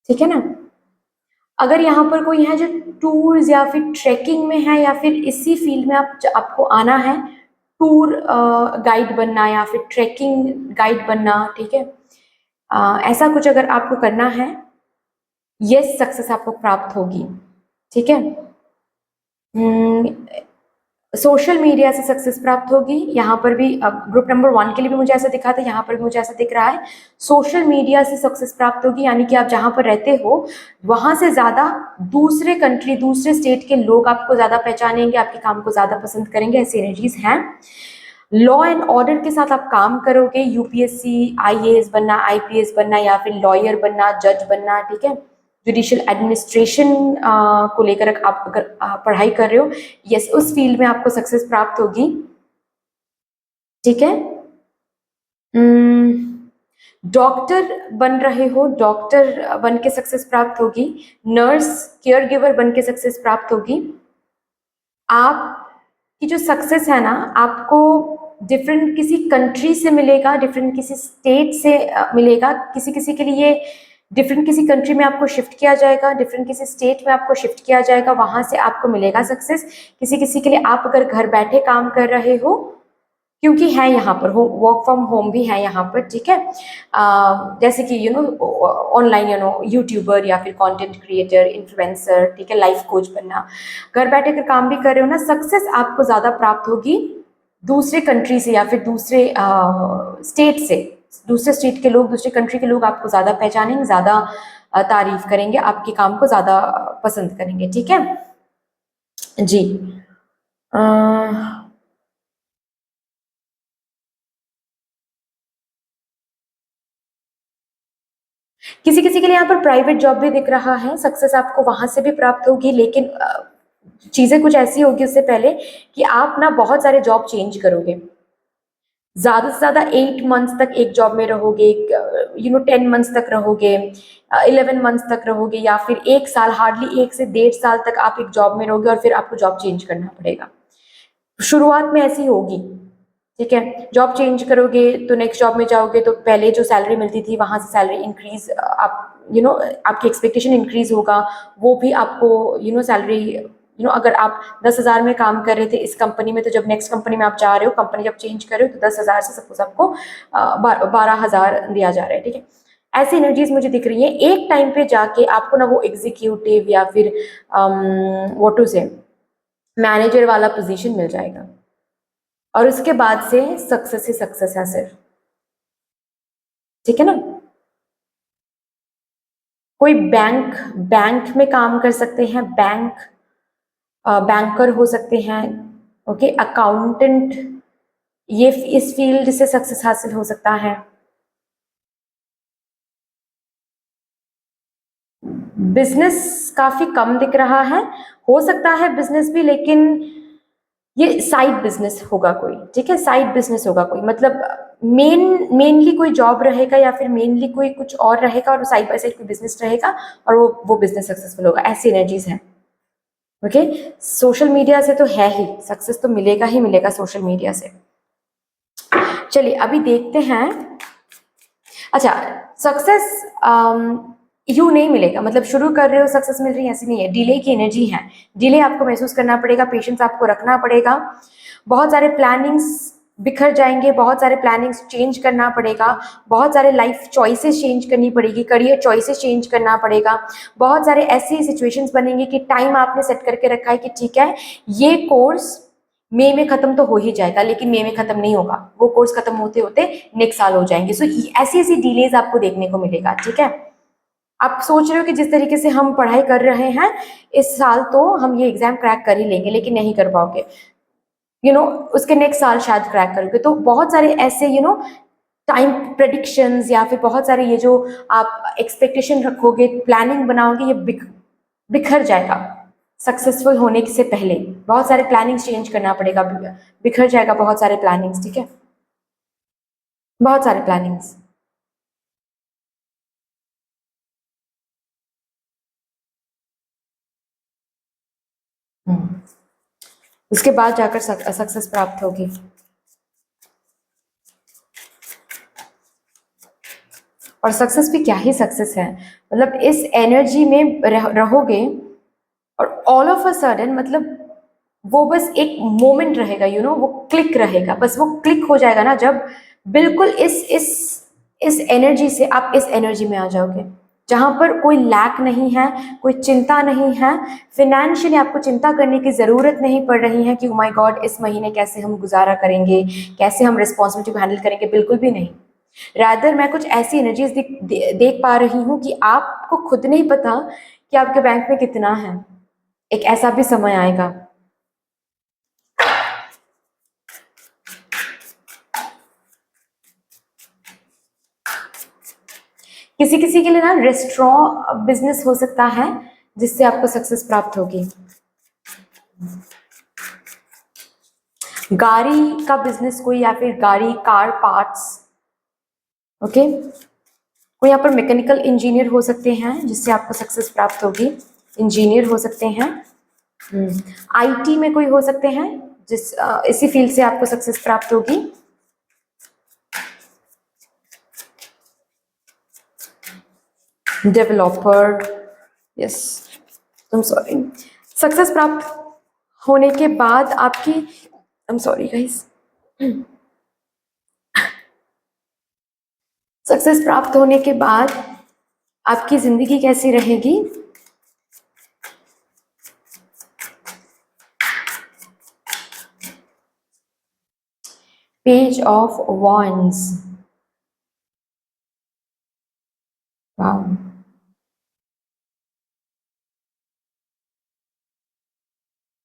ठीक है ना। अगर यहाँ पर कोई है जो टूर्स या फिर ट्रैकिंग में है या फिर इसी फील्ड में आपको आना है, टूर गाइड बनना या फिर ट्रैकिंग गाइड बनना, ठीक है, ऐसा कुछ अगर आपको करना है, ये सक्सेस आपको प्राप्त होगी। ठीक है, सोशल मीडिया से सक्सेस प्राप्त होगी। यहाँ पर भी ग्रुप नंबर 1 के लिए भी मुझे ऐसा दिखा था, यहाँ पर भी मुझे ऐसा दिख रहा है, सोशल मीडिया से सक्सेस प्राप्त होगी। यानी कि आप जहाँ पर रहते हो वहाँ से ज़्यादा दूसरे कंट्री, दूसरे स्टेट के लोग आपको ज़्यादा पहचानेंगे, आपके काम को ज़्यादा पसंद करेंगे, ऐसी एनर्जीज हैं। लॉ एंड ऑर्डर के साथ आप काम करोगे, यूपीएससी, आईएएस बनना, आईपीएस बनना या फिर लॉयर बनना, जज बनना, ठीक है, जुडिशियल एडमिनिस्ट्रेशन को लेकर आप अगर पढ़ाई कर रहे हो, यस उस फील्ड में आपको सक्सेस प्राप्त होगी। ठीक है, डॉक्टर बन रहे हो, डॉक्टर बन के सक्सेस प्राप्त होगी। नर्स, केयर गिवर बन के सक्सेस प्राप्त होगी। आपकी जो सक्सेस है ना, आपको डिफरेंट किसी कंट्री से मिलेगा, डिफरेंट किसी स्टेट से मिलेगा। किसी किसी के लिए डिफरेंट किसी कंट्री में आपको शिफ्ट किया जाएगा, डिफरेंट किसी स्टेट में आपको शिफ्ट किया जाएगा, वहां से आपको मिलेगा सक्सेस। किसी किसी के लिए आप अगर घर बैठे काम कर रहे हो, क्योंकि है यहाँ पर वर्क फ्रॉम होम भी है यहाँ पर, ठीक है, जैसे कि ऑनलाइन यूट्यूबर या फिर कंटेंट क्रिएटर, इन्फ्लुएंसर, ठीक है, लाइफ कोच बनना, घर बैठे कर काम भी कर रहे हो ना, सक्सेस आपको ज़्यादा प्राप्त होगी दूसरे कंट्री से या फिर दूसरे स्टेट से। दूसरे स्टेट के लोग, दूसरे कंट्री के लोग आपको ज़्यादा पहचानेंगे, ज़्यादा तारीफ करेंगे, आपके काम को ज़्यादा पसंद करेंगे। ठीक है जी। किसी किसी के लिए यहाँ पर प्राइवेट जॉब भी दिख रहा है, सक्सेस आपको वहां से भी प्राप्त होगी, लेकिन चीजें कुछ ऐसी होगी उससे पहले कि आप ना बहुत सारे जॉब चेंज करोगे। ज्यादा से ज्यादा 8 मंथ्स तक एक जॉब में रहोगे, 10 मंथ्स तक रहोगे, 11 मंथ्स तक रहोगे, या फिर 1 साल, हार्डली 1 से 1.5 साल तक आप एक जॉब में रहोगे और फिर आपको जॉब चेंज करना पड़ेगा। शुरुआत में ऐसी होगी, ठीक है। जॉब चेंज करोगे तो नेक्स्ट जॉब में जाओगे तो पहले जो सैलरी मिलती थी वहां से सैलरी इंक्रीज, आप आपकी एक्सपेक्टेशन इंक्रीज होगा, वो भी आपको सैलरी, अगर आप 10,000 में काम कर रहे थे इस कंपनी में, तो जब नेक्स्ट कंपनी में आप जा रहे हो, कंपनी जब चेंज कर रहे हो, तो 10,000 से सपोज आपको 12,000 दिया जा रहा है, ठीक है। ऐसी एनर्जीज मुझे दिख रही है। एक टाइम पे जाके आपको ना वो एग्जीक्यूटिव या फिर व्हाट टू से मैनेजर वाला पोजीशन मिल जाएगा, और उसके बाद से सक्सेस ही सक्सेस है सिर्फ, ठीक है ना। कोई बैंक बैंक में काम कर सकते हैं, बैंकर हो सकते हैं, ओके, अकाउंटेंट, ये इस फील्ड से सक्सेस हासिल हो सकता है। बिजनेस काफी कम दिख रहा है, हो सकता है बिजनेस भी, लेकिन ये साइड बिजनेस होगा कोई, ठीक है, साइड बिजनेस होगा कोई, मतलब मेनली कोई जॉब रहेगा या फिर मेनली कोई कुछ और रहेगा, और साइड बाय साइड कोई बिजनेस रहेगा, और वो बिजनेस सक्सेसफुल होगा। ऐसी एनर्जीज हैं, ओके। सोशल मीडिया से तो है ही, सक्सेस तो मिलेगा ही मिलेगा सोशल मीडिया से। चलिए अभी देखते हैं। अच्छा, सक्सेस यूं नहीं मिलेगा, मतलब शुरू कर रहे हो सक्सेस मिल रही है ऐसी नहीं है, डिले की एनर्जी है। डिले आपको महसूस करना पड़ेगा, पेशेंस आपको रखना पड़ेगा, बहुत सारे प्लानिंग्स बिखर जाएंगे, बहुत सारे प्लानिंग्स चेंज करना पड़ेगा, बहुत सारे लाइफ चॉइसेस चेंज करनी पड़ेगी, करियर चॉइसेस चेंज करना पड़ेगा, बहुत सारे ऐसी सिचुएशंस बनेंगे कि टाइम आपने सेट करके रखा है कि ठीक है ये कोर्स मई में खत्म तो हो ही जाएगा, लेकिन मई में खत्म नहीं होगा, वो कोर्स खत्म होते होते नेक्स्ट साल हो जाएंगे। सो ऐसी ऐसी डिलेज आपको देखने को मिलेगा, ठीक है। आप सोच रहे हो कि जिस तरीके से हम पढ़ाई कर रहे हैं इस साल तो हम ये एग्जाम क्रैक कर ही लेंगे, लेकिन नहीं कर पाओगे, उसके नेक्स्ट साल शायद क्रैक करोगे। तो बहुत सारे ऐसे टाइम प्रेडिक्शंस या फिर बहुत सारे ये जो आप एक्सपेक्टेशन रखोगे, प्लानिंग बनाओगे, ये बिखर जाएगा सक्सेसफुल होने से पहले। बहुत सारे प्लानिंग्स चेंज करना पड़ेगा, बिखर जाएगा बहुत सारे प्लानिंग्स, ठीक है, बहुत सारे प्लानिंग्स। उसके बाद जाकर सक्सेस प्राप्त होगी। और सक्सेस भी क्या ही सक्सेस है, मतलब इस एनर्जी में रहोगे और ऑल ऑफ अ सडन, मतलब वो बस एक मोमेंट रहेगा, वो क्लिक रहेगा, बस वो क्लिक हो जाएगा ना जब बिल्कुल इस एनर्जी से आप इस एनर्जी में आ जाओगे, जहां पर कोई लैक नहीं है, कोई चिंता नहीं है, फिनेंशियली आपको चिंता करने की जरूरत नहीं पड़ रही है कि ओ माय गॉड इस महीने कैसे हम गुजारा करेंगे, कैसे हम रिस्पॉन्सिबिलिटी को हैंडल करेंगे, बिल्कुल भी नहीं। रादर मैं कुछ ऐसी एनर्जीज देख पा रही हूँ कि आपको खुद नहीं पता कि आपके बैंक में कितना है, एक ऐसा भी समय आएगा। किसी किसी के लिए ना रेस्टोरेंट बिजनेस हो सकता है जिससे आपको सक्सेस प्राप्त होगी। गाड़ी का बिजनेस कोई, या फिर गाड़ी कार पार्ट्स, ओके। कोई यहाँ पर मैकेनिकल इंजीनियर हो सकते हैं जिससे आपको सक्सेस प्राप्त होगी, इंजीनियर हो सकते हैं। आईटी में कोई हो सकते हैं जिस इसी फील्ड से आपको सक्सेस प्राप्त होगी। Developer, yes, I am sorry. Success प्राप्त होने के बाद आपकी, I am sorry guys, success प्राप्त होने के बाद आपकी जिंदगी कैसी रहेगी। Page of wands, wow.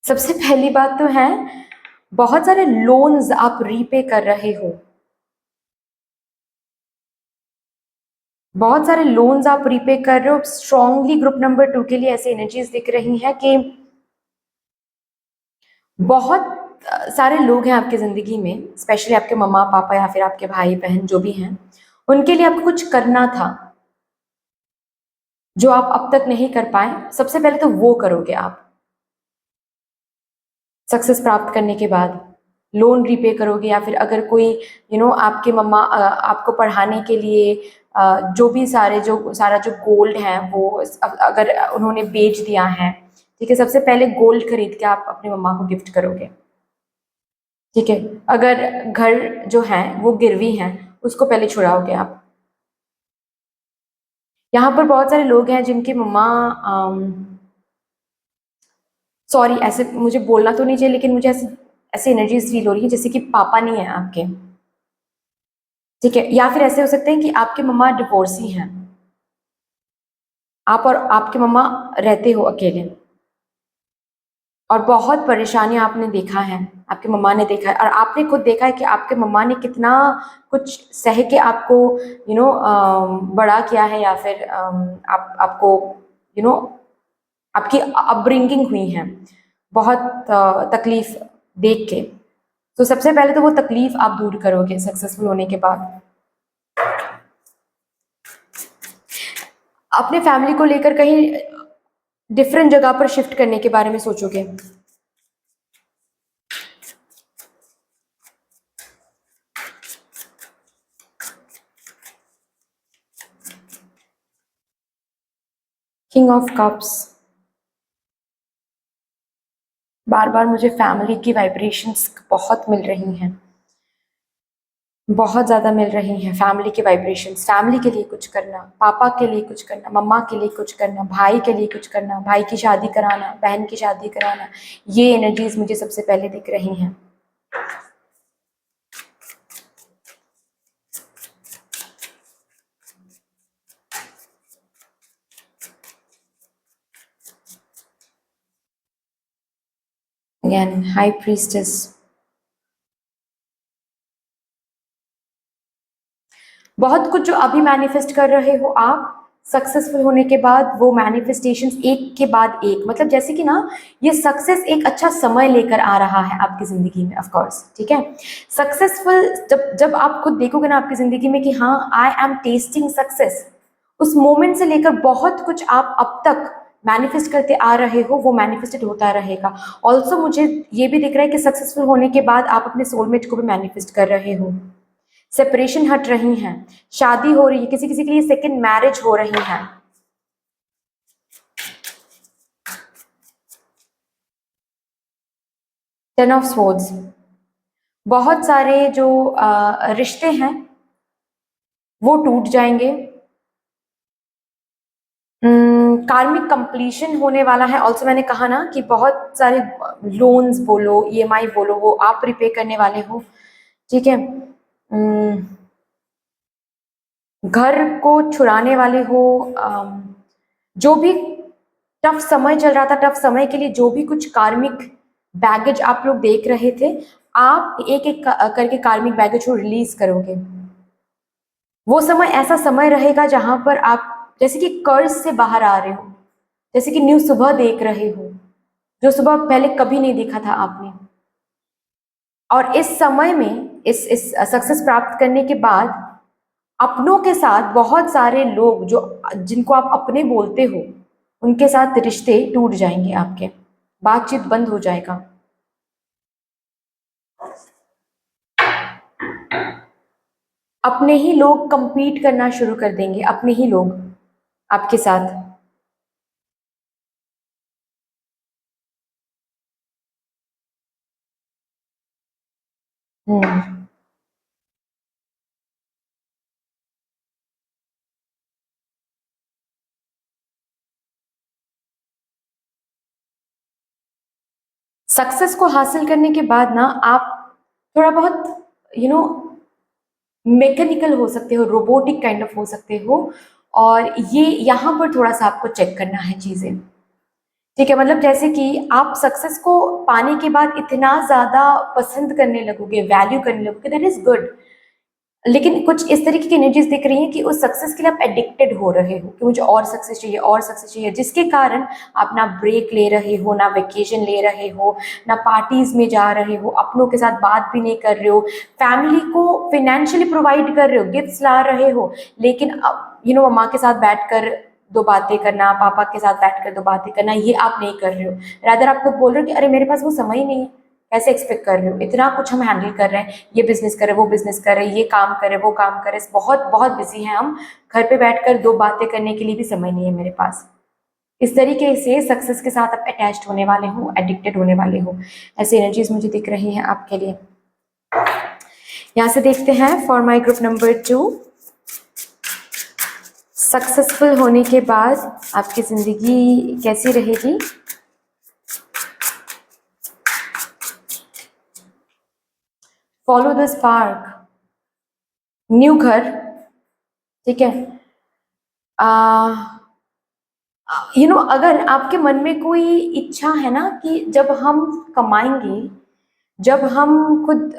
सबसे पहली बात तो है बहुत सारे लोन्स आप रीपे कर रहे हो, बहुत सारे लोन्स आप रीपे कर रहे हो। स्ट्रांगली ग्रुप नंबर 2 के लिए ऐसे एनर्जीज दिख रही हैं कि बहुत सारे लोग हैं आपकी ज़िंदगी में, स्पेशली आपके मम्मा पापा या फिर आपके भाई बहन जो भी हैं, उनके लिए आपको कुछ करना था जो आप अब तक नहीं कर पाए। सबसे पहले तो वो करोगे आप। सक्सेस प्राप्त करने के बाद लोन रीपे करोगे, या फिर अगर कोई आपके मम्मा आपको पढ़ाने के लिए जो भी सारा जो गोल्ड है वो अगर उन्होंने बेच दिया है, ठीक है, सबसे पहले गोल्ड खरीद के आप अपने मम्मा को गिफ्ट करोगे। ठीक है, अगर घर जो है वो गिरवी है, उसको पहले छुड़ाओगे आप। यहाँ पर बहुत सारे लोग हैं जिनकी मम्मा, सॉरी ऐसे मुझे बोलना तो नहीं चाहिए, लेकिन मुझे ऐसे ऐसी एनर्जीज फील हो रही है जैसे कि पापा नहीं है आपके। ठीक है, या फिर ऐसे हो सकते हैं कि आपके मम्मा डिवोर्सी हैं, आप और आपके मम्मा रहते हो अकेले, और बहुत परेशानी आपने देखा है, आपके मम्मा ने देखा है, और आपने खुद देखा है कि आपके मम्मा ने कितना कुछ सह के आपको बड़ा किया है, या फिर आपको यू नो आपकी अपब्रिंगिंग हुई है बहुत तकलीफ देख के। तो सबसे पहले तो वो तकलीफ आप दूर करोगे सक्सेसफुल होने के बाद। अपने फैमिली को लेकर कहीं डिफरेंट जगह पर शिफ्ट करने के बारे में सोचोगे। किंग ऑफ कप्स, बार बार मुझे फैमिली की वाइब्रेशंस बहुत मिल रही हैं, बहुत ज़्यादा मिल रही हैं फैमिली की वाइब्रेशंस। फैमिली के लिए कुछ करना, पापा के लिए कुछ करना, मम्मा के लिए कुछ करना, भाई के लिए कुछ करना, भाई की शादी कराना, बहन की शादी कराना, ये एनर्जीज मुझे सबसे पहले दिख रही हैं। अगेन हाई प्रीस्टेस, बहुत कुछ जो अभी मैनिफेस्ट कर रहे हो आप, सक्सेसफुल होने के बाद वो मैनिफेस्टेशंस एक के बाद एक, मतलब जैसे कि ना ये सक्सेस एक अच्छा समय लेकर आ रहा है आपकी ज़िंदगी में, ऑफ कोर्स। ठीक है, सक्सेसफुल जब जब आप खुद देखोगे ना आपकी ज़िंदगी में कि हाँ आई एम टेस्टिंग सक्सेस, उस मोमेंट से लेकर बहुत कुछ आप अब तक मैनिफेस्ट करते आ रहे हो वो मैनिफेस्टेड होता रहेगा। ऑल्सो मुझे ये भी दिख रहा है कि सक्सेसफुल होने के बाद आप अपने सोलमेट को भी मैनिफेस्ट कर रहे हो। सेपरेशन हट रही हैं, शादी हो रही है, किसी किसी के लिए सेकंड मैरिज हो रही है। टेन ऑफ स्वॉर्ड्स, बहुत सारे जो रिश्ते हैं वो टूट जाएंगे। कार्मिक कंप्लीशन होने वाला है। ऑल्सो मैंने कहा ना कि बहुत सारे लोन्स बोलो, ईएमआई बोलो, वो आप रिपे करने वाले हो। ठीक है, घर को छुड़ाने वाले हो, जो भी टफ समय चल रहा था, टफ समय के लिए जो भी कुछ कार्मिक बैगेज आप लोग देख रहे थे, आप एक एक करके कार्मिक बैगेज को रिलीज करोगे। वो समय ऐसा समय रहेगा जहां पर आप जैसे कि कर्ज से बाहर आ रहे हो, जैसे कि न्यू सुबह देख रहे हो, जो सुबह पहले कभी नहीं देखा था आपने। और इस समय में इस सक्सेस प्राप्त करने के बाद अपनों के साथ बहुत सारे लोग जो जिनको आप अपने बोलते हो, उनके साथ रिश्ते टूट जाएंगे आपके, बातचीत बंद हो जाएगा। अपने ही लोग compete करना शुरू कर देंगे, अपने ही लोग आपके साथ। हम्म, सक्सेस को हासिल करने के बाद ना आप थोड़ा बहुत यू नो मैकेनिकल हो सकते हो, रोबोटिक काइंड ऑफ हो सकते हो, और ये यहाँ पर थोड़ा सा आपको चेक करना है चीजें। ठीक है, मतलब जैसे कि आप सक्सेस को पाने के बाद इतना ज्यादा पसंद करने लगोगे, वैल्यू करने लगोगे, दैट इज गुड। लेकिन कुछ इस तरीके की एनर्जीज दिख रही हैं कि उस सक्सेस के लिए आप एडिक्टेड हो रहे हो कि मुझे और सक्सेस चाहिए, और सक्सेस चाहिए, जिसके कारण आप ना ब्रेक ले रहे हो, ना वेकेशन ले रहे हो, ना पार्टीज में जा रहे हो, अपनों के साथ बात भी नहीं कर रहे हो, फैमिली को फाइनेंशियली प्रोवाइड कर रहे हो, गिफ्ट्स ला रहे हो, लेकिन अब मम्मा के साथ बैठकर दो बातें करना, पापा के साथ बैठकर दो बातें करना, ये आप नहीं कर रहे हो। रादर आप खुद बोल रहे हो कि अरे मेरे पास वो समय ही नहीं है, कैसे एक्सपेक्ट कर रहे हो, इतना कुछ हम हैंडल कर रहे हैं, ये बिजनेस कर रहे, वो बिजनेस कर रहे, ये काम कर रहे, वो काम कर रहे, बहुत बहुत बिजी हैं हम, घर पे बैठकर दो बातें करने के लिए भी समय नहीं है मेरे पास। इस तरीके से सक्सेस के साथ आप अटैच्ड होने वाले हो, एडिक्टेड होने वाले हो, ऐसी एनर्जीज मुझे दिख रही हैं आपके लिए। यहां से देखते हैं for my group number 2, successful होने के बाद आपकी जिंदगी कैसी रहेगी। फॉलो द स्पार्क, न्यू घर, ठीक है। अगर आपके मन में कोई इच्छा है ना कि जब हम कमाएंगे, जब हम खुद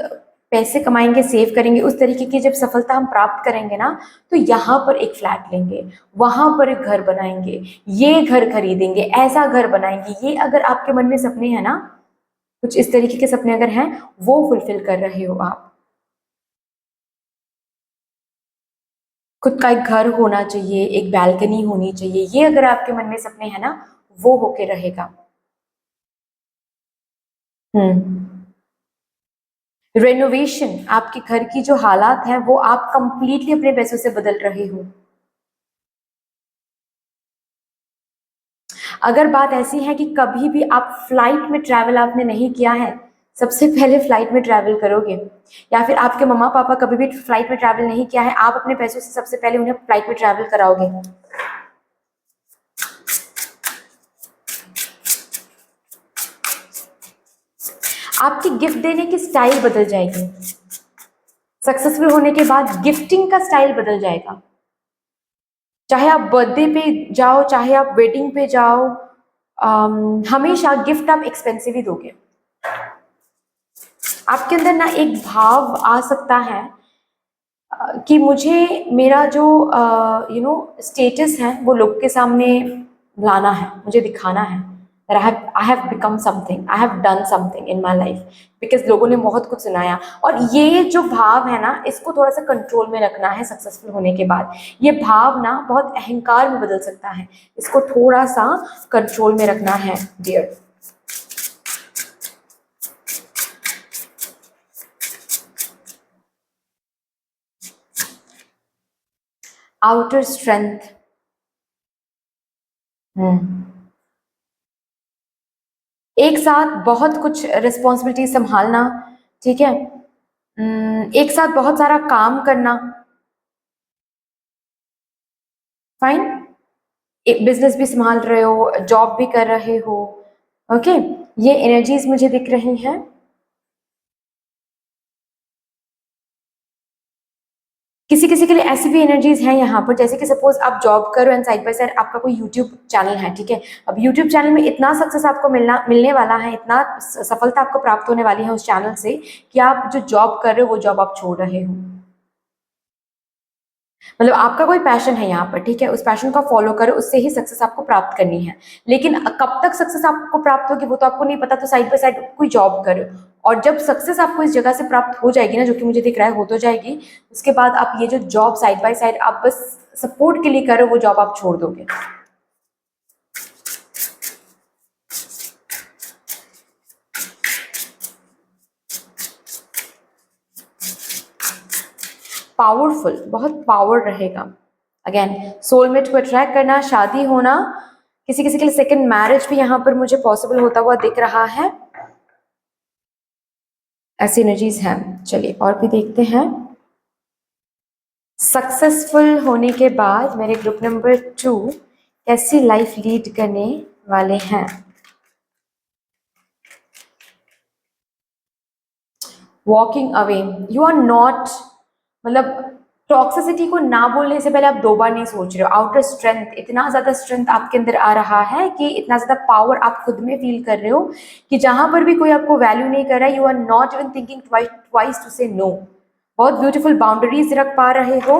पैसे कमाएंगे, सेव करेंगे, उस तरीके की जब सफलता हम प्राप्त करेंगे ना, तो यहाँ पर एक फ्लैट लेंगे, वहां पर एक घर बनाएंगे, ये घर खरीदेंगे, ऐसा घर बनाएंगे, ये अगर आपके मन में सपने हैं ना, कुछ इस तरीके के सपने अगर हैं, वो फुलफिल कर रहे हो आप। खुद का एक घर होना चाहिए, एक बैल्कनी होनी चाहिए, ये अगर आपके मन में सपने हैं ना, वो होके रहेगा। रेनोवेशन, आपके घर की जो हालात है वो आप कंप्लीटली अपने पैसों से बदल रहे हो। अगर बात ऐसी है कि कभी भी आप फ्लाइट में ट्रैवल आपने नहीं किया है, सबसे पहले फ्लाइट में ट्रैवल करोगे, या फिर आपके मम्मा पापा कभी भी फ्लाइट में ट्रैवल नहीं किया है, आप अपने पैसों से सबसे पहले उन्हें फ्लाइट में ट्रैवल कराओगे। आपकी गिफ्ट देने की स्टाइल बदल जाएगी। सक्सेसफुल होने के बाद गिफ्टिंग का स्टाइल बदल जाएगा। चाहे आप बर्थडे पे जाओ, चाहे आप वेडिंग पे जाओ, हमेशा गिफ्ट आप एक्सपेंसिव ही दोगे। आपके अंदर ना एक भाव आ सकता है कि मुझे मेरा जो स्टेटस है वो लोग के सामने लाना है, मुझे दिखाना है that I have become something, I have done something in my life, because लोगों ने बहुत कुछ सुनाया। और ये जो भाव है ना, इसको थोड़ा सा कंट्रोल में रखना है सक्सेसफुल होने के बाद। ये भाव ना बहुत अहंकार में बदल सकता है, इसको थोड़ा सा कंट्रोल में रखना है डियर। आउटर स्ट्रेंथ, एक साथ बहुत कुछ रिस्पॉन्सिबिलिटी संभालना, ठीक है, एक साथ बहुत सारा काम करना, फाइन, एक बिजनेस भी संभाल रहे हो, जॉब भी कर रहे हो, ओके, ये एनर्जीज मुझे दिख रही हैं। किसी किसी के लिए ऐसी भी एनर्जीज हैं यहाँ पर, जैसे कि सपोज आप जॉब करो एंड साइड बाय साइड आपका कोई यूट्यूब चैनल है, ठीक है। अब यूट्यूब चैनल में इतना सक्सेस आपको मिलने वाला है, इतना सफलता आपको प्राप्त होने वाली है उस चैनल से, कि आप जो जॉब कर रहे हो वो जॉब आप छोड़ रहे हो। मतलब आपका कोई पैशन है यहाँ पर, ठीक है, उस पैशन को फॉलो करो, उससे ही सक्सेस आपको प्राप्त करनी है। लेकिन कब तक सक्सेस आपको प्राप्त होगी वो तो आपको नहीं पता, तो साइड बाय साइड कोई जॉब करो, और जब सक्सेस आपको इस जगह से प्राप्त हो जाएगी ना, जो कि मुझे दिख रहा है हो तो जाएगी, उसके बाद आप ये जो जॉब साइड बाय साइड आप बस सपोर्ट के लिए करो, वो जॉब आप छोड़ दोगे। पावरफुल, बहुत पावर रहेगा। अगेन सोलमेट को अट्रैक्ट करना, शादी होना, किसी किसी के लिए सेकंड मैरिज भी यहाँ पर मुझे पॉसिबल होता हुआ दिख रहा है। ऐसी एनर्जीज हैं। चलिए और भी देखते हैं। सक्सेसफुल होने के बाद मेरे ग्रुप नंबर 2 कैसी लाइफ लीड करने वाले हैं। Walking away, you are not, मतलब टॉक्सिसिटी को ना बोलने से पहले आप दो बार नहीं सोच रहे हो। आउटर स्ट्रेंथ, इतना ज्यादा स्ट्रेंथ आपके अंदर आ रहा है कि इतना ज्यादा पावर आप खुद में फील कर रहे हो कि जहां पर भी कोई आपको वैल्यू नहीं कर रहा है, you are not even thinking twice to say no. बहुत ब्यूटीफुल बाउंड्रीज रख पा रहे हो,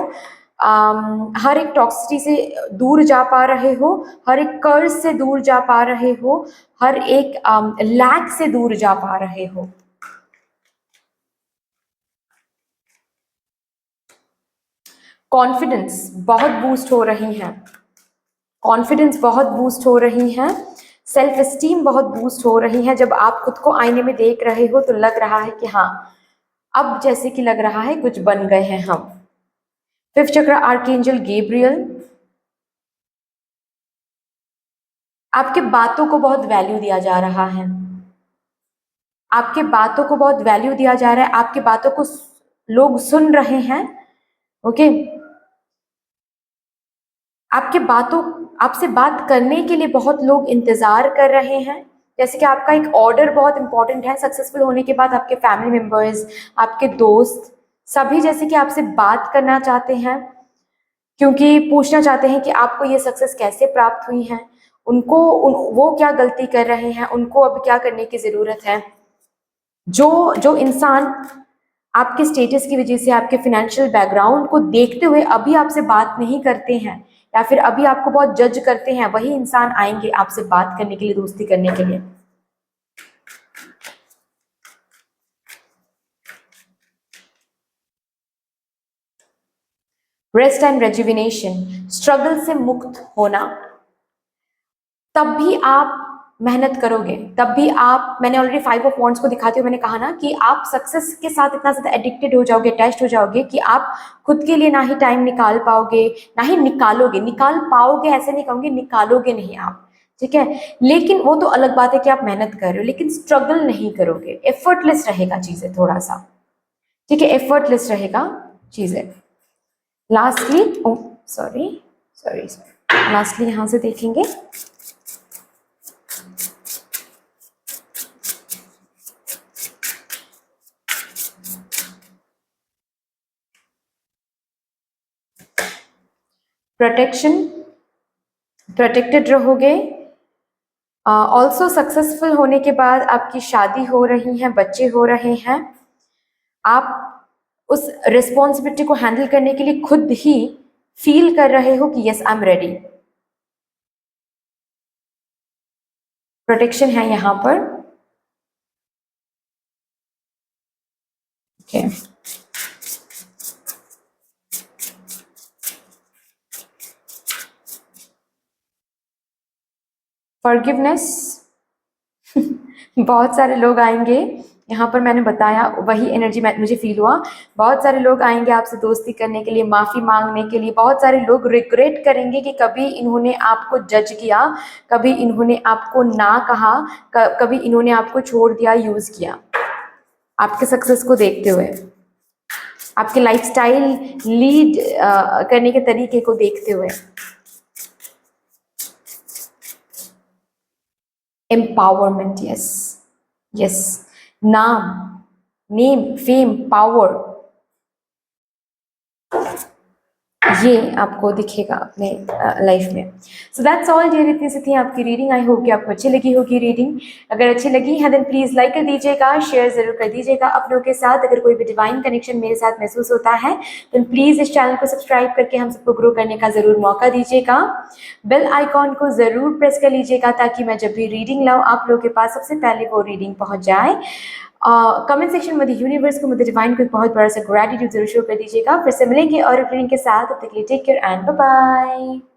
हर एक टॉक्सिसिटी से दूर जा पा रहे हो, हर एक कर्ज से दूर जा पा रहे हो, हर एक लैक से दूर जा पा रहे हो। कॉन्फिडेंस बहुत बूस्ट हो रही है, कॉन्फिडेंस बहुत बूस्ट हो रही है, सेल्फ एस्टीम बहुत बूस्ट हो रही है। जब आप खुद को आईने में देख रहे हो तो लग रहा है कि हाँ, अब जैसे कि लग रहा है कुछ बन गए हैं हम। फिफ्थ चक्र आर्कएंजल गैब्रियल, आपके बातों को बहुत वैल्यू दिया जा रहा है, आपके बातों को बहुत वैल्यू दिया जा रहा है, आपके बातों को लोग सुन रहे हैं। ओके, आपके बातों आपसे बात करने के लिए बहुत लोग इंतजार कर रहे हैं। जैसे कि आपका एक ऑर्डर बहुत इंपॉर्टेंट है, सक्सेसफुल होने के बाद आपके फैमिली मेंबर्स, आपके दोस्त सभी जैसे कि आपसे बात करना चाहते हैं, क्योंकि पूछना चाहते हैं कि आपको ये सक्सेस कैसे प्राप्त हुई है, वो क्या गलती कर रहे हैं, उनको अब क्या करने की ज़रूरत है। जो जो इंसान आपके स्टेटस की वजह से, आपके फाइनेंशियल बैकग्राउंड को देखते हुए अभी आपसे बात नहीं करते हैं या फिर अभी आपको बहुत जज करते हैं, वही इंसान आएंगे आपसे बात करने के लिए, दोस्ती करने के लिए। रेस्ट एंड रेजुविनेशन, स्ट्रगल से मुक्त होना, तब भी आप मेहनत करोगे, तब भी आप, मैंने ऑलरेडी 5 ऑफ वॉन्ड्स को दिखाते हुए मैंने कहा ना कि आप सक्सेस के साथ इतना ज़्यादा एडिक्टेड हो जाओगे, अटैच्ड हो जाओगे कि आप खुद के लिए ना ही टाइम निकाल पाओगे, ना ही निकालोगे। निकाल पाओगे ऐसे नहीं कहूँगी, निकालोगे नहीं आप, ठीक है। लेकिन वो तो अलग बात है कि आप मेहनत कर रहे हो, लेकिन स्ट्रगल नहीं करोगे, एफर्टलेस रहेगा चीज़ें थोड़ा सा, ठीक है, एफर्टलेस रहेगा चीज़ें। लास्टली, ओ सॉरी सॉरी सॉरी, लास्टली यहाँ से देखेंगे, प्रोटेक्शन, प्रोटेक्टेड रहोगे। ऑल्सो सक्सेसफुल होने के बाद आपकी शादी हो रही है, बच्चे हो रहे हैं, आप उस रिस्पॉन्सिबिलिटी को हैंडल करने के लिए खुद ही फील कर रहे हो कि yes I am ready. Protection है यहाँ पर, ओके। फॉरगिवनेस, बहुत सारे लोग आएंगे यहाँ पर, मैंने बताया वही एनर्जी मुझे फील हुआ। बहुत सारे लोग आएंगे आपसे दोस्ती करने के लिए, माफ़ी मांगने के लिए। बहुत सारे लोग रिग्रेट करेंगे कि कभी इन्होंने आपको जज किया, कभी इन्होंने आपको ना कहा, कभी इन्होंने आपको छोड़ दिया, यूज़ किया। आपके सक्सेस को देखते हुए, आपके लाइफस्टाइल लीड करने के तरीके को देखते हुए। एम्पावरमेंट, यस यस, नाम, नेम, फेम, पावर, ये आपको दिखेगा अपने लाइफ में। सो दैट्स ऑल डियर, इतनी सी थी आपकी रीडिंग। आई होप कि आपको अच्छी लगी होगी रीडिंग। अगर अच्छी लगी है देन प्लीज़ लाइक कर दीजिएगा, शेयर ज़रूर कर दीजिएगा अपनों के साथ। अगर कोई भी डिवाइन कनेक्शन मेरे साथ महसूस होता है देन प्लीज़ इस चैनल को सब्सक्राइब करके हम सबको ग्रो करने का ज़रूर मौका दीजिएगा। बेल आइकॉन को ज़रूर प्रेस कर लीजिएगा ताकि मैं जब भी रीडिंग लाऊँ आप लोगों के पास सबसे पहले वो रीडिंग पहुँच जाए। कमेंट सेक्शन में यूनिवर्स को, मुझे डिवाइन को एक बहुत बड़ा सा ग्रेटिट्यूड जरूर शो कर दीजिएगा। फिर से मिलेंगे और रीडिंग के साथ, तब तक के लिए take care and bye bye.